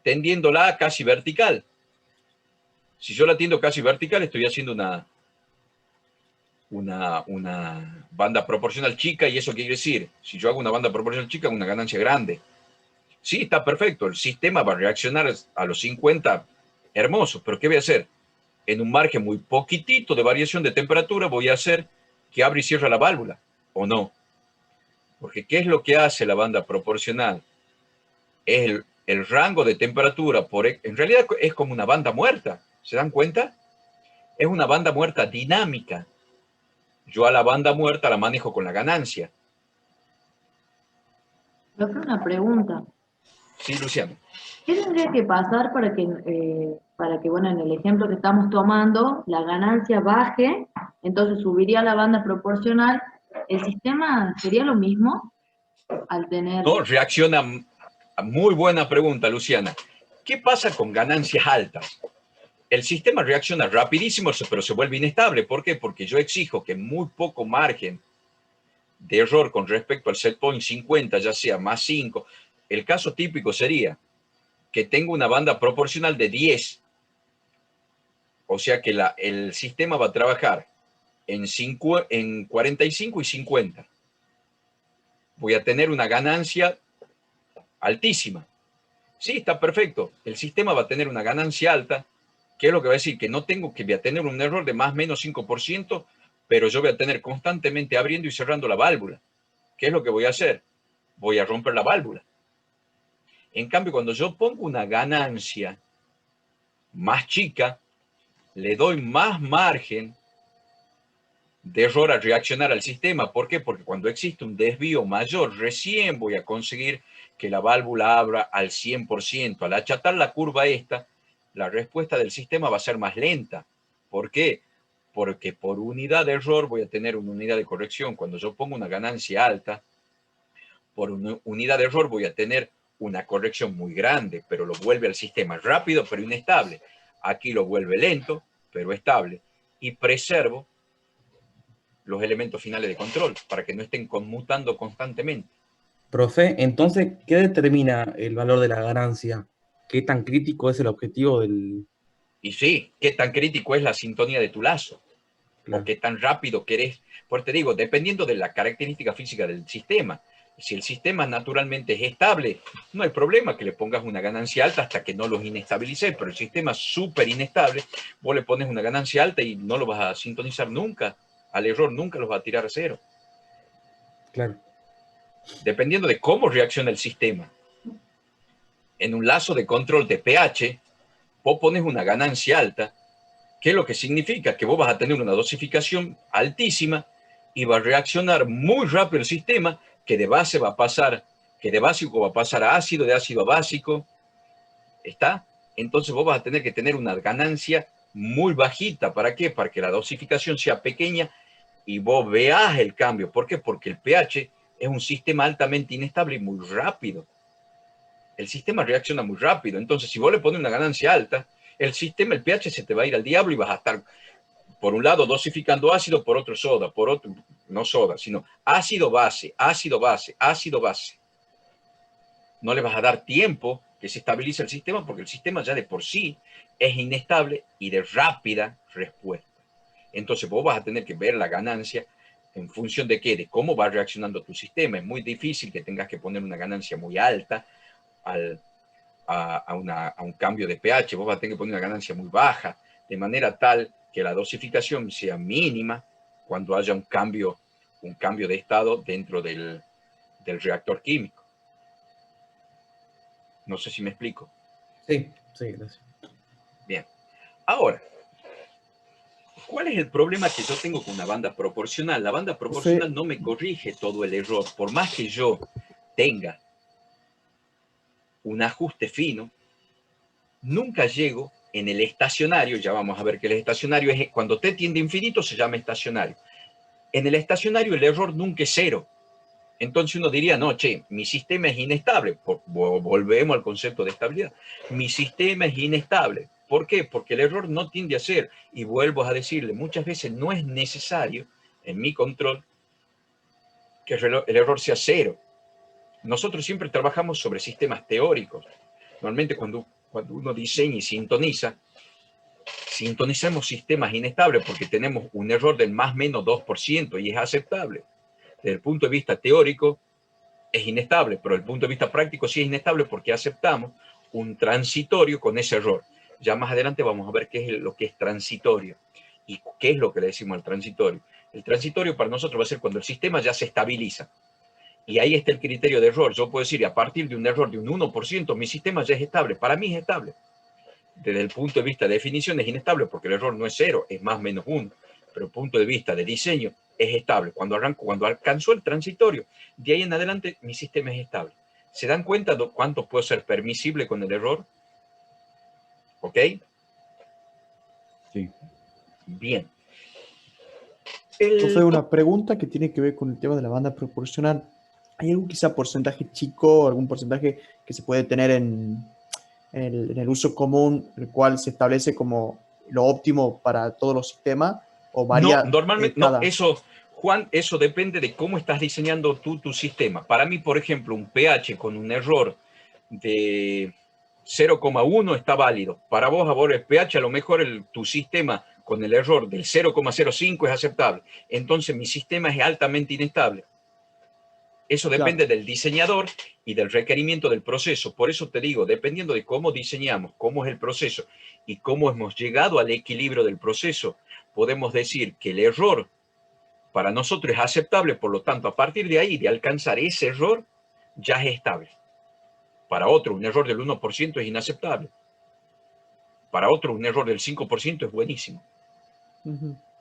tendiéndola a casi vertical. Si yo la tiendo casi vertical, estoy haciendo una banda proporcional chica, y eso quiere decir, si yo hago una banda proporcional chica, una ganancia grande. Sí, está perfecto, el sistema va a reaccionar a los 50, hermoso, pero ¿qué voy a hacer? En un margen muy poquitito de variación de temperatura voy a hacer que abre y cierra la válvula, ¿o no? Porque ¿qué es lo que hace la banda proporcional? Es el rango de temperatura, en realidad es como una banda muerta, ¿se dan cuenta? Es una banda muerta dinámica. Yo a la banda muerta la manejo con la ganancia. Profe, una pregunta. Sí, Luciano. ¿Qué tendría que pasar para que, bueno, en el ejemplo que estamos tomando, la ganancia baje, entonces subiría la banda proporcional? ¿El sistema sería lo mismo al tener...? No, reacciona. Muy buena pregunta, Luciana. ¿Qué pasa con ganancias altas? El sistema reacciona rapidísimo, pero se vuelve inestable. ¿Por qué? Porque yo exijo que muy poco margen de error con respecto al set point 50, ya sea más 5. El caso típico sería que tengo una banda proporcional de 10. O sea que el sistema va a trabajar en 45 y 50. Voy a tener una ganancia altísima. Sí, está perfecto. El sistema va a tener una ganancia alta. ¿Qué es lo que va a decir? Que no tengo que voy a tener un error de más o menos 5%, pero yo voy a tener constantemente abriendo y cerrando la válvula. ¿Qué es lo que voy a hacer? Voy a romper la válvula. En cambio, cuando yo pongo una ganancia más chica, le doy más margen de error a reaccionar al sistema. ¿Por qué? Porque cuando existe un desvío mayor, recién voy a conseguir que la válvula abra al 100%. Al achatar la curva esta, la respuesta del sistema va a ser más lenta. ¿Por qué? Porque por unidad de error voy a tener una unidad de corrección. Cuando yo pongo una ganancia alta, por una unidad de error voy a tener una corrección muy grande, pero lo vuelve al sistema rápido pero inestable. Aquí lo vuelve lento pero estable, y preservo los elementos finales de control para que no estén conmutando constantemente. Profe, entonces, ¿qué determina el valor de la ganancia? ¿Qué tan crítico es el objetivo del...? Y sí, qué tan crítico es la sintonía de tu lazo, Claro. o qué tan rápido querés. Pues te digo, dependiendo de la característica física del sistema. Si el sistema naturalmente es estable, no hay problema que le pongas una ganancia alta hasta que no los inestabilices, pero el sistema es súper inestable, vos le pones una ganancia alta y no lo vas a sintonizar nunca, al error nunca los va a tirar a cero. Claro. Dependiendo de cómo reacciona el sistema. En un lazo de control de pH, vos pones una ganancia alta, ¿qué es lo que significa? Que vos vas a tener una dosificación altísima y va a reaccionar muy rápido el sistema, que de base va a pasar, que de básico va a pasar a ácido, de ácido a básico. ¿Está? Entonces vos vas a tener que tener una ganancia muy bajita. ¿Para qué? Para que la dosificación sea pequeña y vos veas el cambio. ¿Por qué? Porque el pH es un sistema altamente inestable y muy rápido. El sistema reacciona muy rápido. Entonces, si vos le pones una ganancia alta, el sistema, el pH se te va a ir al diablo y vas a estar, por un lado, dosificando ácido, por otro soda, por otro, no soda, sino ácido base, ácido base, ácido base. No le vas a dar tiempo que se estabilice el sistema porque el sistema ya de por sí es inestable y de rápida respuesta. Entonces vos vas a tener que ver la ganancia en función de qué, de cómo va reaccionando tu sistema. Es muy difícil que tengas que poner una ganancia muy alta a un cambio de pH. Vos vas a tener que poner una ganancia muy baja, de manera tal que la dosificación sea mínima cuando haya un cambio de estado dentro del reactor químico. No sé si me explico. Sí, sí, gracias. Bien. Ahora, ¿cuál es el problema que yo tengo con una banda proporcional? La banda proporcional no me corrige todo el error. Por más que yo tenga un ajuste fino, nunca llego en el estacionario. Ya vamos a ver que el estacionario es cuando t tiende a infinito, se llama estacionario. En el estacionario el error nunca es cero. Entonces uno diría, no, che, mi sistema es inestable. Volvemos al concepto de estabilidad. Mi sistema es inestable. ¿Por qué? Porque el error no tiende a ser. Y vuelvo a decirle, muchas veces no es necesario, en mi control, que el error sea cero. Nosotros siempre trabajamos sobre sistemas teóricos. Normalmente cuando uno diseña y sintoniza, sintonizamos sistemas inestables porque tenemos un error del más menos 2% y es aceptable. Desde el punto de vista teórico es inestable, pero desde el punto de vista práctico sí es inestable porque aceptamos un transitorio con ese error. Ya más adelante vamos a ver qué es lo que es transitorio y qué es lo que le decimos al transitorio. El transitorio para nosotros va a ser cuando el sistema ya se estabiliza. Y ahí está el criterio de error. Yo puedo decir, a partir de un error de un 1%, mi sistema ya es estable. Para mí es estable. Desde el punto de vista de definición es inestable porque el error no es 0, es más menos 1. Pero desde el punto de vista de diseño es estable. Cuando alcanzó el transitorio, de ahí en adelante mi sistema es estable. ¿Se dan cuenta de cuánto puedo ser permisible con el error? ¿Ok? Sí. Bien. Profe, una pregunta que tiene que ver con el tema de la banda proporcional. ¿Hay algún quizá porcentaje chico, algún porcentaje que se puede tener en el uso común, el cual se establece como lo óptimo para todos los sistemas? ¿O varía? No, normalmente no. Eso, Juan, eso depende de cómo estás diseñando tú tu sistema. Para mí, por ejemplo, un pH con un error de 0,1 está válido. Para vos, a vos el pH, a lo mejor tu sistema con el error del 0,05 es aceptable. Entonces mi sistema es altamente inestable. Eso depende del diseñador y del requerimiento del proceso. Por eso te digo, dependiendo de cómo diseñamos, cómo es el proceso y cómo hemos llegado al equilibrio del proceso, podemos decir que el error para nosotros es aceptable. Por lo tanto, a partir de ahí, de alcanzar ese error, ya es estable. Para otro, un error del 1% es inaceptable. Para otro, un error del 5% es buenísimo.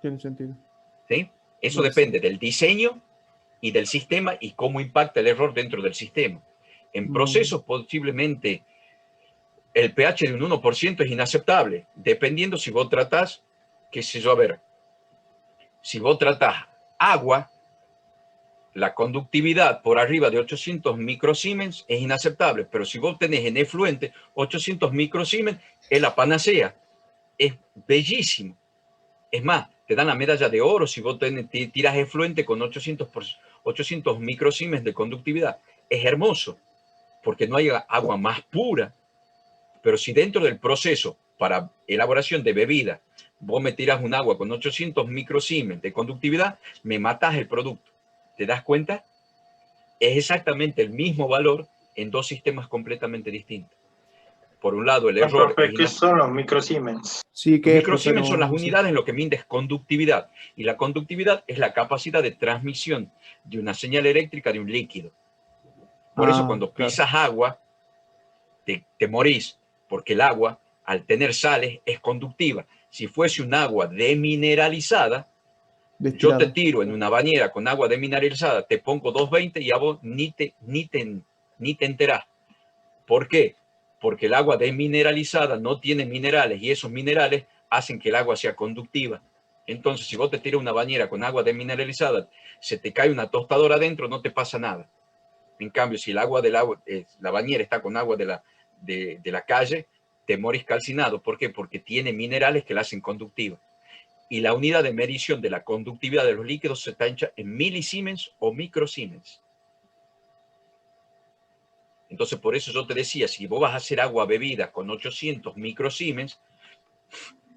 Tiene sentido. ¿Sí? Eso depende del diseño y del sistema y cómo impacta el error dentro del sistema. En procesos, posiblemente el pH de un 1% es inaceptable, dependiendo si vos tratás, qué sé yo, a ver, si vos tratás agua, la conductividad por arriba de 800 microsiemens es inaceptable, pero si vos tenés en efluente 800 microsiemens, es la panacea, es bellísimo. Es más, te dan la medalla de oro si vos tirás efluente con 800 microsiemens de conductividad. Es hermoso, porque no hay agua más pura. Pero si dentro del proceso para elaboración de bebida, vos me tirás un agua con 800 microsiemens de conductividad, me matás el producto. ¿Te das cuenta? Es exactamente el mismo valor en dos sistemas completamente distintos. Por un lado, el error... Profe, ¿qué son los microsiemens? Sí, los microsiemens son las unidades en lo que mide es conductividad. Y la conductividad es la capacidad de transmisión de una señal eléctrica de un líquido. Por eso cuando pisas agua, te morís, porque el agua, al tener sales, es conductiva. Si fuese un agua demineralizada, yo te tiro en una bañera con agua demineralizada, te pongo 220 y a vos ni te enterás. ¿Por qué? Porque el agua demineralizada no tiene minerales y esos minerales hacen que el agua sea conductiva. Entonces, si vos te tiras una bañera con agua demineralizada, se te cae una tostadora adentro, no te pasa nada. En cambio, si la bañera está con agua de la calle, te morís calcinado. ¿Por qué? Porque tiene minerales que la hacen conductiva. Y la unidad de medición de la conductividad de los líquidos se está hecha en milisiemens o microsiemens. Entonces, por eso yo te decía, si vos vas a hacer agua bebida con 800 microsiemens,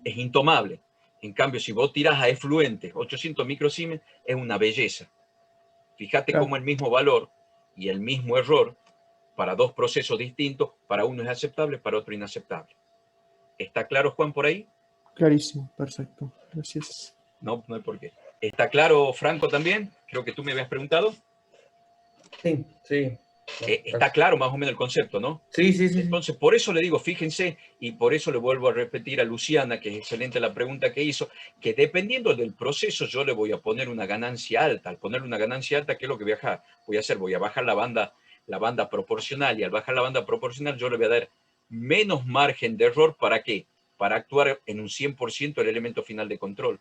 es intomable. En cambio, si vos tirás a efluentes 800 microsiemens, es una belleza. Fíjate cómo el mismo valor y el mismo error para dos procesos distintos, para uno es aceptable, para otro inaceptable. ¿Está claro, Juan, por ahí? Clarísimo, perfecto. Gracias. No, no hay por qué. ¿Está claro, Franco, también? Creo que tú me habías preguntado. Sí, sí. Está claro más o menos el concepto, ¿no? Sí. Entonces, por eso le digo, fíjense, y por eso le vuelvo a repetir a Luciana, que es excelente la pregunta que hizo, que dependiendo del proceso yo le voy a poner una ganancia alta. Al ponerle una ganancia alta, ¿qué es lo que voy a hacer? Voy a bajar la banda proporcional, y al bajar la banda proporcional yo le voy a dar menos margen de error. ¿Para qué? Para actuar en un 100% el elemento final de control.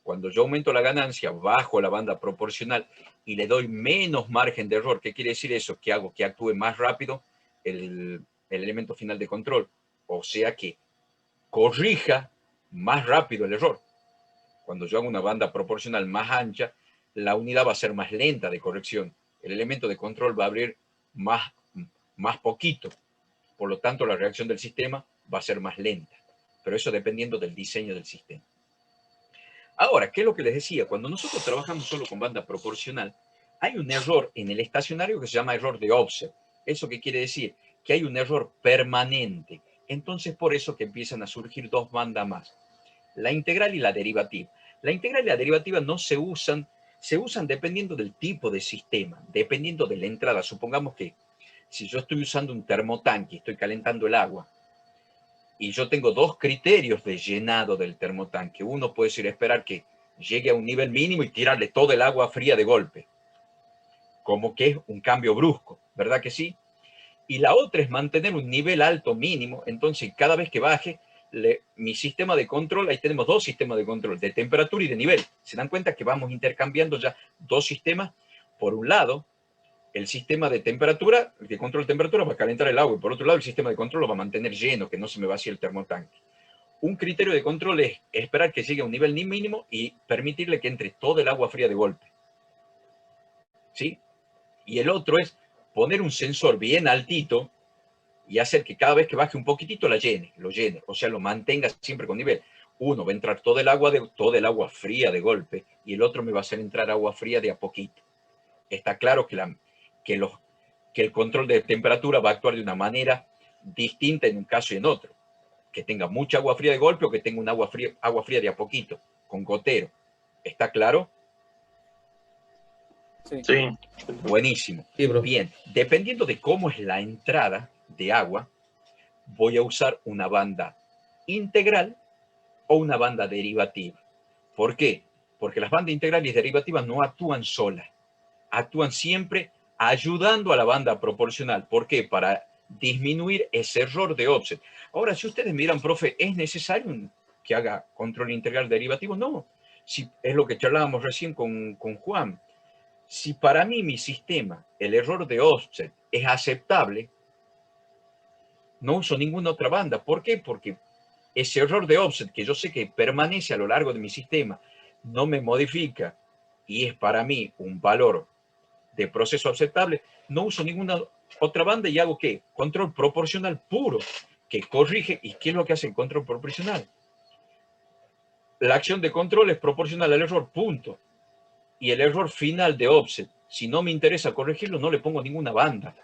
Cuando yo aumento la ganancia, bajo la banda proporcional y le doy menos margen de error. ¿Qué quiere decir eso? Que hago que actúe más rápido el elemento final de control. O sea que corrija más rápido el error. Cuando yo hago una banda proporcional más ancha, la unidad va a ser más lenta de corrección. El elemento de control va a abrir más poquito. Por lo tanto, la reacción del sistema va a ser más lenta. pero eso dependiendo del diseño del sistema. Ahora, ¿qué es lo que les decía? Cuando nosotros trabajamos solo con banda proporcional, hay un error en el estacionario que se llama error de offset. ¿Eso qué quiere decir? Que hay un error permanente. Entonces, por eso que empiezan a surgir dos bandas más. La integral y la derivativa. La integral y la derivativa no se usan dependiendo del tipo de sistema, dependiendo de la entrada. Supongamos que si yo estoy usando un termotanque, estoy calentando el agua, y yo tengo dos criterios de llenado del termotanque. Uno puede ser esperar que llegue a un nivel mínimo y tirarle todo el agua fría de golpe, como que es un cambio brusco, ¿verdad que sí? Y la otra es mantener un nivel alto mínimo. Entonces, cada vez que baje, mi sistema de control, ahí tenemos dos sistemas de control, de temperatura y de nivel. Se dan cuenta que vamos intercambiando ya dos sistemas. Por un lado, el sistema de temperatura, el que controla temperatura, va a calentar el agua. Y por otro lado, el sistema de control lo va a mantener lleno, que no se me vacíe el termotanque. Un criterio de control es esperar que llegue a un nivel mínimo y permitirle que entre todo el agua fría de golpe. ¿Sí? Y el otro es poner un sensor bien altito y hacer que cada vez que baje un poquitito lo llene, o sea, lo mantenga siempre con nivel. Uno va a entrar todo el agua fría de golpe y el otro me va a hacer entrar agua fría de a poquito. Está claro que el control de temperatura va a actuar de una manera distinta en un caso y en otro. Que tenga mucha agua fría de golpe o que tenga un agua fría de a poquito, con gotero. ¿Está claro? Sí. Buenísimo. Sí, bro. Bien, dependiendo de cómo es la entrada de agua, voy a usar una banda integral o una banda derivativa. ¿Por qué? Porque las bandas integrales y derivativas no actúan solas. Actúan siempre ayudando a la banda proporcional. ¿Por qué? Para disminuir ese error de offset. Ahora, si ustedes miran, profe, ¿es necesario que haga control integral derivativo? No. Si es lo que charlábamos recién con Juan. Si para mí mi sistema, el error de offset es aceptable, no uso ninguna otra banda. ¿Por qué? Porque ese error de offset que yo sé que permanece a lo largo de mi sistema, no me modifica y es para mí un valor de proceso aceptable, no uso ninguna otra banda y hago ¿qué? Control proporcional puro, que corrige. ¿Y qué es lo que hace el control proporcional? La acción de control es proporcional al error, punto. Y el error final de offset, si no me interesa corregirlo, no le pongo ninguna banda.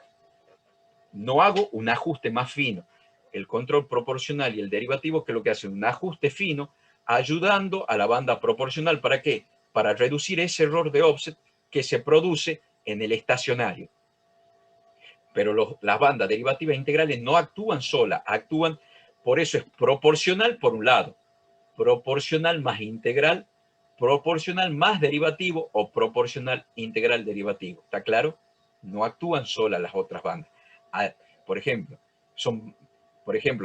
No hago un ajuste más fino. El control proporcional y el derivativo, que es lo que hace un ajuste fino, ayudando a la banda proporcional. ¿Para qué? Para reducir ese error de offset que se produce en el estacionario. Pero las bandas derivativas integrales no actúan solas, actúan, por eso es proporcional por un lado, proporcional más integral, proporcional más derivativo o proporcional integral derivativo. ¿Está claro? No actúan solas las otras bandas. Por ejemplo,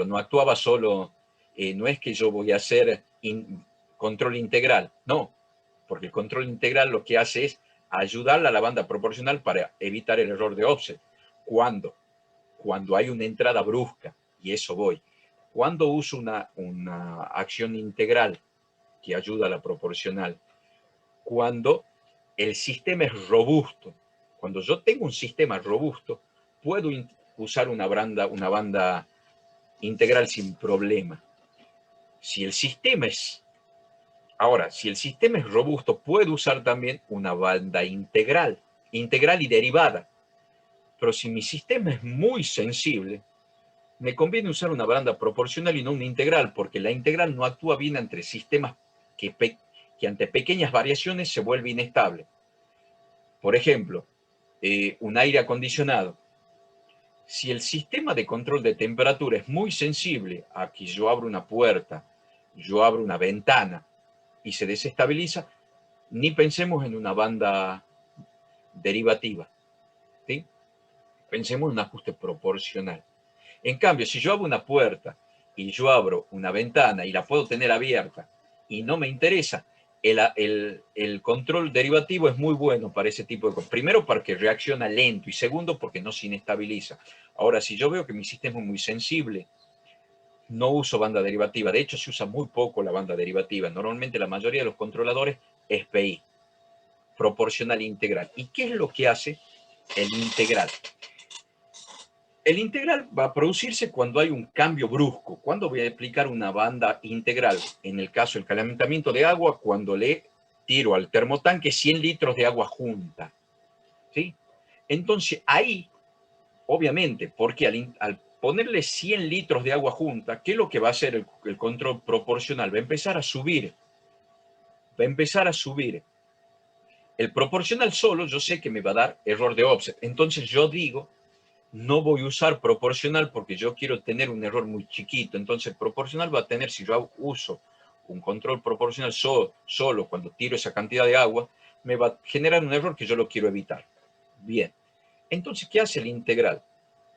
no actuaba solo, no es que yo voy a hacer control integral, no, porque el control integral lo que hace es ayudarle a la banda proporcional para evitar el error de offset. ¿Cuándo? Cuando hay una entrada brusca, y eso voy. ¿Cuándo uso una acción integral que ayuda a la proporcional? Cuando el sistema es robusto. Cuando yo tengo un sistema robusto, puedo usar una banda integral sin problema. Si el sistema es robusto, puedo usar también una banda integral y derivada. Pero si mi sistema es muy sensible, me conviene usar una banda proporcional y no una integral, porque la integral no actúa bien entre sistemas que ante pequeñas variaciones se vuelve inestable. Por ejemplo, un aire acondicionado. Si el sistema de control de temperatura es muy sensible a que yo abro una puerta, yo abro una ventana y se desestabiliza, ni pensemos en una banda derivativa. ¿Sí? Pensemos en un ajuste proporcional. En cambio, si yo abro una puerta y yo abro una ventana y la puedo tener abierta y no me interesa, el control derivativo es muy bueno para ese tipo de cosas. Primero, porque reacciona lento y segundo, porque no se inestabiliza. Ahora, si yo veo que mi sistema es muy sensible, no uso banda derivativa. De hecho, se usa muy poco la banda derivativa. Normalmente la mayoría de los controladores es PI, proporcional integral. ¿Y qué es lo que hace el integral? El integral va a producirse cuando hay un cambio brusco. ¿Cuándo voy a aplicar una banda integral? En el caso del calentamiento de agua, cuando le tiro al termotanque 100 litros de agua junta. ¿Sí? Entonces ahí, obviamente, porque al ponerle 100 litros de agua junta, ¿qué es lo que va a hacer el control proporcional? Va a empezar a subir. Va a empezar a subir. El proporcional solo, yo sé que me va a dar error de offset. Entonces yo digo, no voy a usar proporcional porque yo quiero tener un error muy chiquito. Entonces proporcional va a tener, si yo uso un control proporcional solo cuando tiro esa cantidad de agua, me va a generar un error que yo lo quiero evitar. Bien. Entonces, ¿qué hace el integral?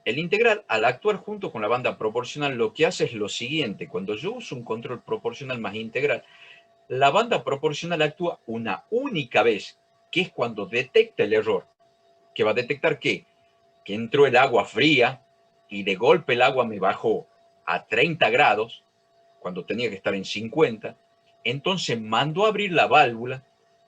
El integral, al actuar junto con la banda proporcional, lo que hace es lo siguiente. Cuando yo uso un control proporcional más integral, la banda proporcional actúa una única vez, que es cuando detecta el error. ¿Que va a detectar qué? Que entró el agua fría y de golpe el agua me bajó a 30 grados, cuando tenía que estar en 50. Entonces mando a abrir la válvula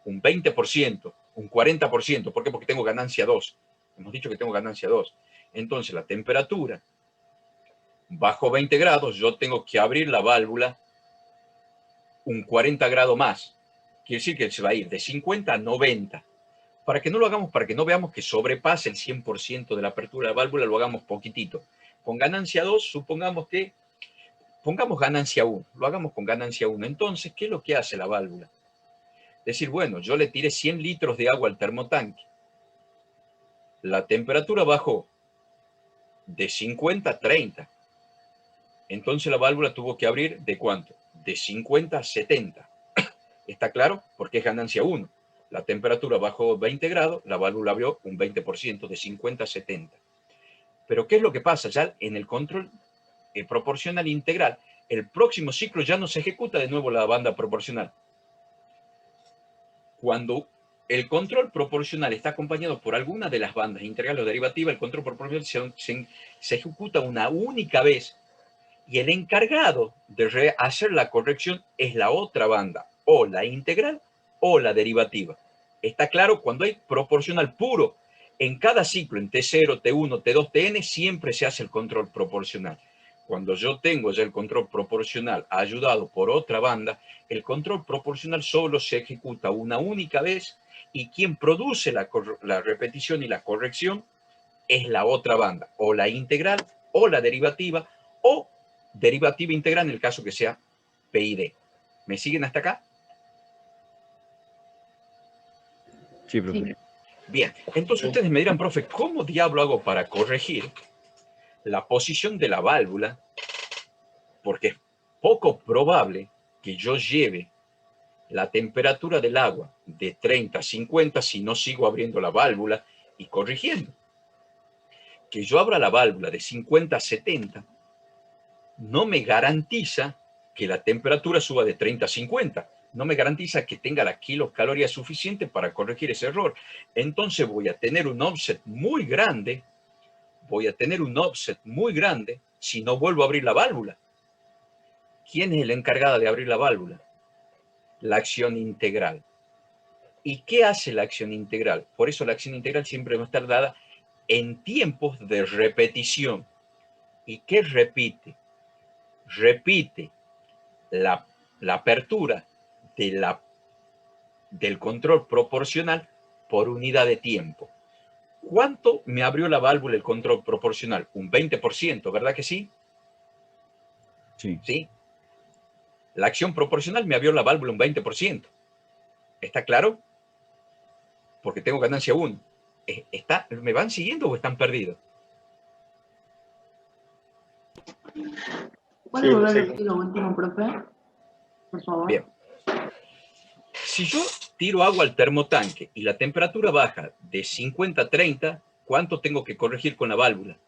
un 20%, un 40%. ¿Por qué? Porque tengo ganancia 2. Hemos dicho que tengo ganancia 2. Entonces la temperatura bajo 20 grados, yo tengo que abrir la válvula un 40 grados más. Quiere decir que se va a ir de 50 a 90. Para que no lo hagamos, para que no veamos que sobrepase el 100% de la apertura de la válvula, lo hagamos poquitito. Con ganancia 2, supongamos que, pongamos ganancia 1, lo hagamos con ganancia 1. Entonces, ¿qué es lo que hace la válvula? Decir, bueno, yo le tiré 100 litros de agua al termotanque. La temperatura bajó de 50 a 30. Entonces la válvula tuvo que abrir ¿de cuánto? De 50 a 70. ¿Está claro? Porque es ganancia 1. La temperatura bajó 20 grados, la válvula abrió un 20%, de 50 a 70. Pero ¿qué es lo que pasa? Ya en el control proporcional integral, el próximo ciclo ya no se ejecuta de nuevo la banda proporcional. Cuando el control proporcional está acompañado por alguna de las bandas integrales o derivativas, el control proporcional se ejecuta una única vez y el encargado de hacer la corrección es la otra banda, o la integral o la derivativa. ¿Está claro? Cuando hay proporcional puro, en cada ciclo, en T0, T1, T2, Tn, siempre se hace el control proporcional. Cuando yo tengo ya el control proporcional ayudado por otra banda, el control proporcional solo se ejecuta una única vez y quien produce la repetición y la corrección es la otra banda, o la integral, o la derivativa, o derivativa integral en el caso que sea PID. ¿Me siguen hasta acá? Sí, profe. Sí. Bien, entonces ustedes me dirán, profe, ¿cómo diablo hago para corregir la posición de la válvula? Porque es poco probable que yo lleve la temperatura del agua de 30 a 50 si no sigo abriendo la válvula y corrigiendo. Que yo abra la válvula de 50 a 70 no me garantiza que la temperatura suba de 30 a 50. No me garantiza que tenga las kilocalorías suficientes para corregir ese error. Entonces voy a tener un offset muy grande. Si no vuelvo a abrir la válvula. ¿Quién es el encargado de abrir la válvula? La acción integral. ¿Y qué hace la acción integral? Por eso la acción integral siempre va a estar dada en tiempos de repetición. ¿Y qué repite? Repite la apertura del control proporcional por unidad de tiempo. ¿Cuánto me abrió la válvula el control proporcional? Un 20%, ¿verdad que sí? Sí. ¿Sí? La acción proporcional me abrió la válvula un 20%. ¿Está claro? Porque tengo ganancia 1. ¿Me van siguiendo o están perdidos? ¿Puede volver a repetir lo último, profe? Por favor. Bien. Si yo tiro agua al termotanque y la temperatura baja de 50 a 30, ¿cuánto tengo que corregir con la válvula?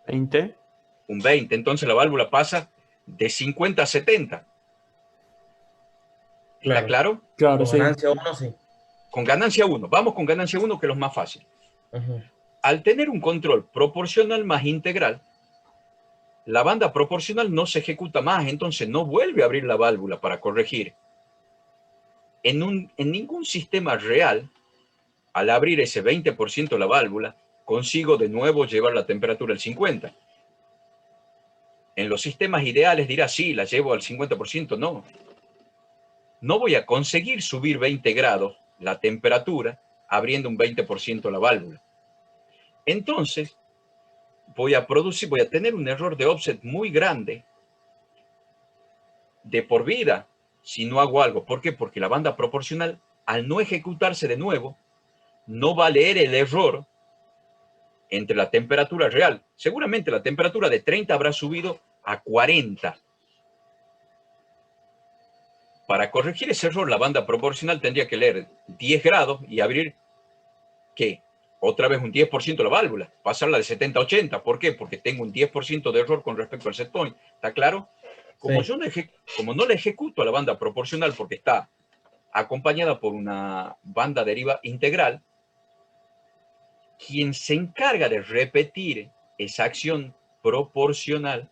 20. Un 20. Entonces la válvula pasa de 50 a 70. ¿Está claro? Claro, con ganancia 1, sí. Con ganancia 1. Vamos con ganancia 1, que es lo más fácil. Al tener un control proporcional más integral, la banda proporcional no se ejecuta más, entonces no vuelve a abrir la válvula para corregir. En ningún sistema real, al abrir ese 20% de la válvula, consigo de nuevo llevar la temperatura al 50. En los sistemas ideales dirá, sí, la llevo al 50%. No. No voy a conseguir subir 20 grados la temperatura abriendo un 20% la válvula. Entonces, voy a tener un error de offset muy grande de por vida si no hago algo. ¿Por qué? Porque la banda proporcional, al no ejecutarse de nuevo, no va a leer el error entre la temperatura real. Seguramente la temperatura de 30 habrá subido a 40. Para corregir ese error, la banda proporcional tendría que leer 10 grados y abrir, ¿qué? Otra vez un 10% la válvula, pasarla de 70 a 80. ¿Por qué? Porque tengo un 10% de error con respecto al set point. ¿Está claro? Como, Sí. como no le ejecuto a la banda proporcional porque está acompañada por una banda deriva integral, quien se encarga de repetir esa acción proporcional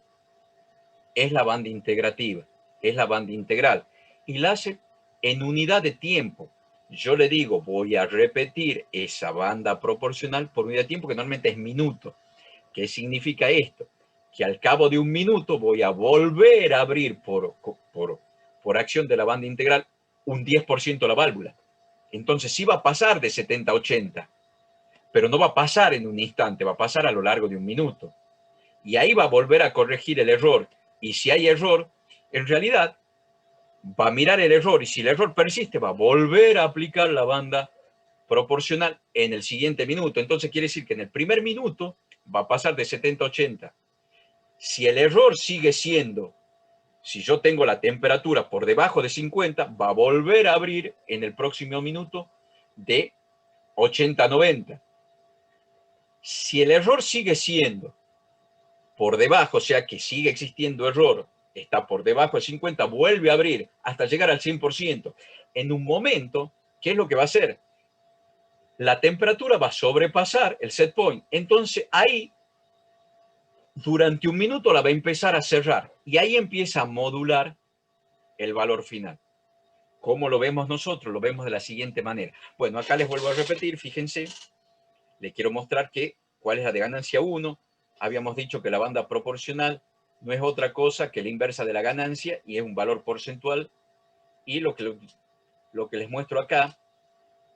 es la banda integrativa, es la banda integral. Y la hace en unidad de tiempo. Yo le digo, voy a repetir esa banda proporcional por unidad de tiempo, que normalmente es minuto. ¿Qué significa esto? Que al cabo de un minuto voy a volver a abrir por acción de la banda integral un 10% la válvula. Entonces sí va a pasar de 70 a 80, pero no va a pasar en un instante, va a pasar a lo largo de un minuto. Y ahí va a volver a corregir el error. Y si hay error, en realidad va a mirar el error, y si el error persiste, va a volver a aplicar la banda proporcional en el siguiente minuto. Entonces quiere decir que en el primer minuto va a pasar de 70 a 80. Si el error sigue siendo, si yo tengo la temperatura por debajo de 50, va a volver a abrir en el próximo minuto de 80 a 90. Si el error sigue siendo por debajo, o sea que sigue existiendo error, está por debajo de 50, vuelve a abrir hasta llegar al 100%. En un momento, ¿qué es lo que va a hacer? La temperatura va a sobrepasar el set point. Entonces ahí, durante un minuto la va a empezar a cerrar. Y ahí empieza a modular el valor final. ¿Cómo lo vemos nosotros? Lo vemos de la siguiente manera. Bueno, acá les vuelvo a repetir, fíjense. Les quiero mostrar cuál es la de ganancia 1. Habíamos dicho que la banda proporcional no es otra cosa que la inversa de la ganancia y es un valor porcentual. Y lo que les muestro acá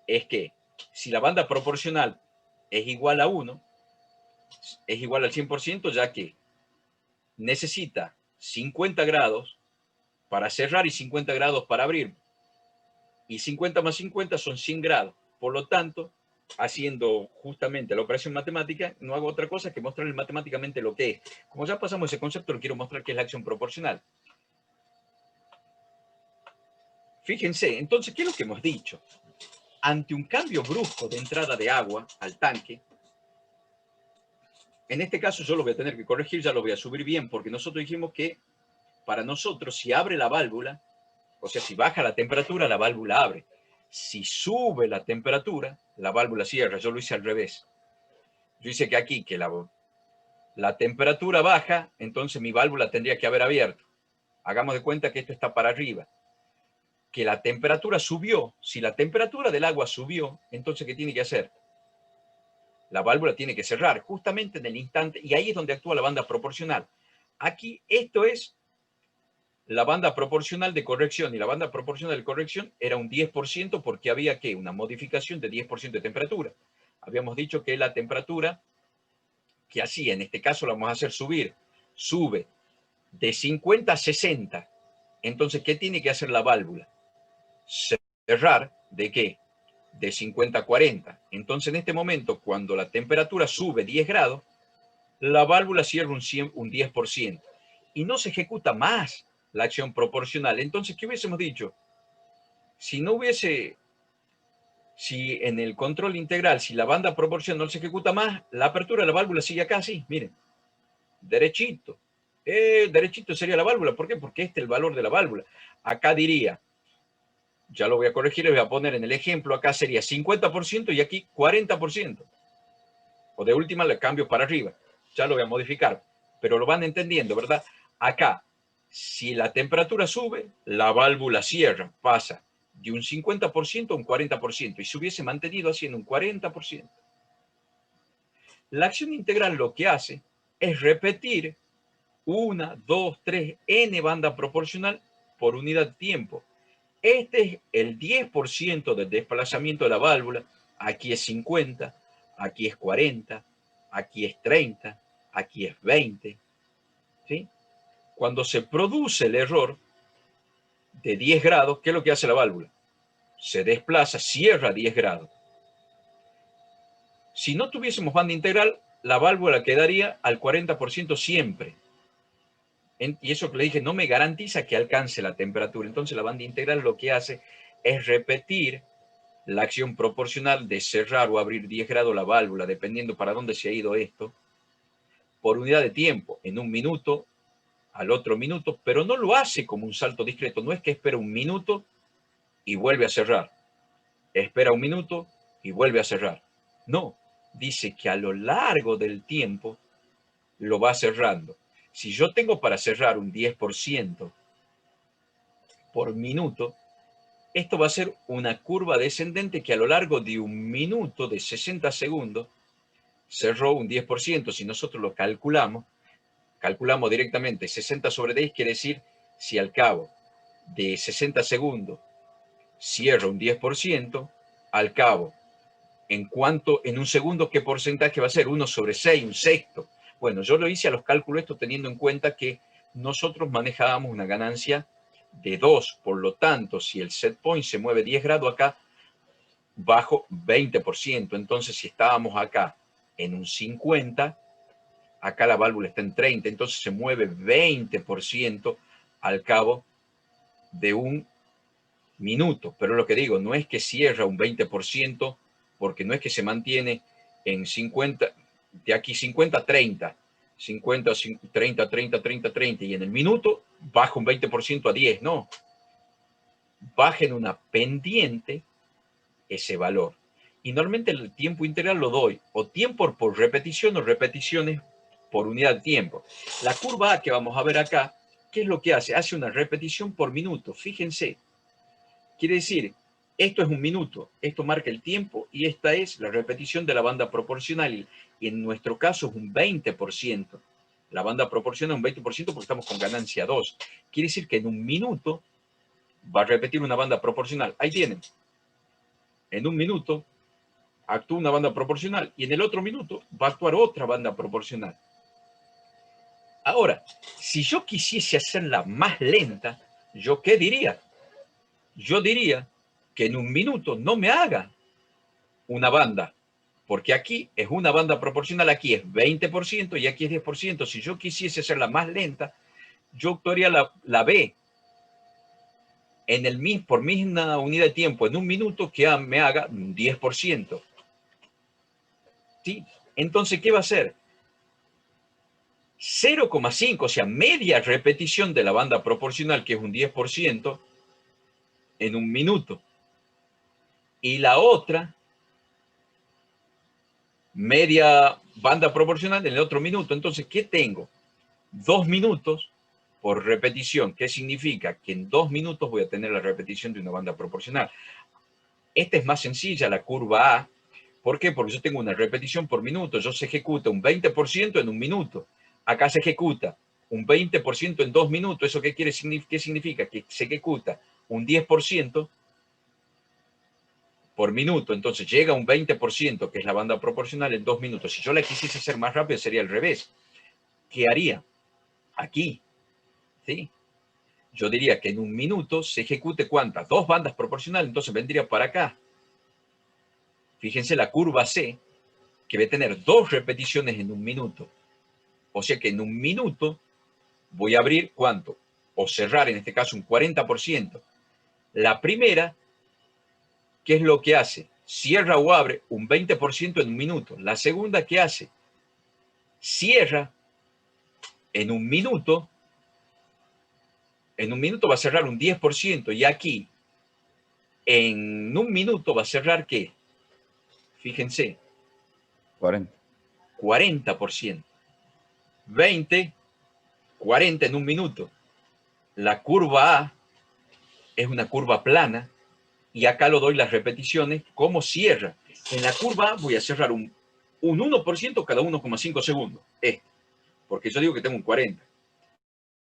es que si la banda proporcional es igual a 1, es igual al 100%, ya que necesita 50 grados para cerrar y 50 grados para abrir. Y 50 más 50 son 100 grados. Por lo tanto, haciendo justamente la operación matemática, no hago otra cosa que mostrarles matemáticamente lo que es. Como ya pasamos ese concepto, le quiero mostrar qué es la acción proporcional. Fíjense, entonces, ¿qué es lo que hemos dicho? Ante un cambio brusco de entrada de agua al tanque, en este caso yo lo voy a tener que corregir, ya lo voy a subir bien, porque nosotros dijimos que para nosotros, si abre la válvula, o sea, si baja la temperatura, la válvula abre. Si sube la temperatura, la válvula cierra. Yo lo hice al revés. Yo hice que aquí, que la temperatura baja, entonces mi válvula tendría que haber abierto. Hagamos de cuenta que esto está para arriba. Que la temperatura subió. Si la temperatura del agua subió, entonces ¿qué tiene que hacer? La válvula tiene que cerrar justamente en el instante, y ahí es donde actúa la banda proporcional. Aquí esto es la banda proporcional de corrección, y la banda proporcional de corrección era un 10% porque había ¿qué? Una modificación de 10% de temperatura. Habíamos dicho que la temperatura que hacía, en este caso la vamos a hacer subir, sube de 50 a 60. Entonces, ¿qué tiene que hacer la válvula? Cerrar, ¿de qué? De 50 a 40. Entonces, en este momento, cuando la temperatura sube 10 grados, la válvula cierra un 10%. Y no se ejecuta más la acción proporcional. Entonces, ¿qué hubiésemos dicho? Si en el control integral, si la banda proporcional no se ejecuta más, la apertura de la válvula sigue acá, así, miren, derechito. Derechito sería la válvula. ¿Por qué? Porque este es el valor de la válvula. Acá diría, ya lo voy a corregir, les voy a poner en el ejemplo, acá sería 50% y aquí 40%. O de última le cambio para arriba. Ya lo voy a modificar, pero lo van entendiendo, ¿verdad? Acá, si la temperatura sube, la válvula cierra, pasa de un 50% a un 40%, y se hubiese mantenido así en un 40%. La acción integral lo que hace es repetir 1, 2, 3, n banda proporcional por unidad de tiempo. Este es el 10% del desplazamiento de la válvula. Aquí es 50, aquí es 40, aquí es 30, aquí es 20. ¿Sí? Cuando se produce el error de 10 grados, ¿qué es lo que hace la válvula? Se desplaza, cierra 10 grados. Si no tuviésemos banda integral, la válvula quedaría al 40% siempre. Y eso que le dije, no me garantiza que alcance la temperatura. Entonces la banda integral lo que hace es repetir la acción proporcional de cerrar o abrir 10 grados la válvula, dependiendo para dónde se ha ido esto, por unidad de tiempo, en un minuto, al otro minuto, pero no lo hace como un salto discreto. No es que espera un minuto y vuelve a cerrar. Espera un minuto y vuelve a cerrar. No, dice que a lo largo del tiempo lo va cerrando. Si yo tengo para cerrar un 10% por minuto, esto va a ser una curva descendente que a lo largo de un minuto de 60 segundos cerró un 10%. Si nosotros lo calculamos directamente 60 sobre 10, quiere decir si al cabo de 60 segundos cierra un 10%, al cabo, en un segundo, ¿qué porcentaje va a ser? 1 sobre 6, un sexto. Bueno, yo lo hice a los cálculos esto teniendo en cuenta que nosotros manejábamos una ganancia de 2. Por lo tanto, si el set point se mueve 10 grados acá, bajo 20%. Entonces, si estábamos acá en un 50, acá la válvula está en 30. Entonces, se mueve 20% al cabo de un minuto. Pero lo que digo, no es que cierra un 20%, porque no es que se mantiene en 50, de aquí 50 a 30, 50, 30, 30, 30, 30, y en el minuto baja un 20% a 10, no. Baja en una pendiente ese valor. Y normalmente el tiempo integral lo doy o tiempo por repetición o repeticiones por unidad de tiempo. La curva A que vamos a ver acá, ¿qué es lo que hace? Hace una repetición por minuto. Fíjense. Quiere decir, esto es un minuto, esto marca el tiempo y esta es la repetición de la banda proporcional. Y en nuestro caso es un 20%. La banda proporcional es un 20% porque estamos con ganancia 2. Quiere decir que en un minuto va a repetir una banda proporcional. Ahí tienen. En un minuto actúa una banda proporcional y en el otro minuto va a actuar otra banda proporcional. Ahora, si yo quisiese hacerla más lenta, ¿yo qué diría? Yo diría que en un minuto no me haga una banda, porque aquí es una banda proporcional, aquí es 20% y aquí es 10%. Si yo quisiese hacerla más lenta, yo actuaría la B por misma unidad de tiempo en un minuto que me haga un 10%. ¿Sí? Entonces, ¿qué va a hacer? 0,5, o sea, media repetición de la banda proporcional, que es un 10%, en un minuto. Y la otra, media banda proporcional en el otro minuto. Entonces, ¿qué tengo? 2 minutos por repetición. ¿Qué significa? Que en 2 minutos voy a tener la repetición de una banda proporcional. Esta es más sencilla, la curva A. ¿Por qué? Porque yo tengo una repetición por minuto. Yo se ejecuta un 20% en un minuto. Acá se ejecuta un 20% en 2 minutos. ¿Eso qué significa? Que se ejecuta un 10% por minuto. Entonces llega un 20%, que es la banda proporcional, en 2 minutos. Si yo la quisiese hacer más rápido, sería al revés. ¿Qué haría? Aquí, ¿sí? Yo diría que en un minuto se ejecute ¿cuántas? 2 bandas proporcionales. Entonces vendría para acá. Fíjense la curva C, que va a tener 2 repeticiones en un minuto. O sea que en un minuto voy a abrir ¿cuánto? O cerrar, en este caso, un 40%. La primera, ¿qué es lo que hace? Cierra o abre un 20% en un minuto. La segunda, ¿qué hace? Cierra en un minuto. En un minuto va a cerrar un 10%. Y aquí, en un minuto va a cerrar ¿qué? Fíjense. 40%. 20, 40 en un minuto. La curva A es una curva plana y acá lo doy las repeticiones como cierra. En la curva A voy a cerrar un un 1% cada 1,5 segundos. Porque yo digo que tengo un 40.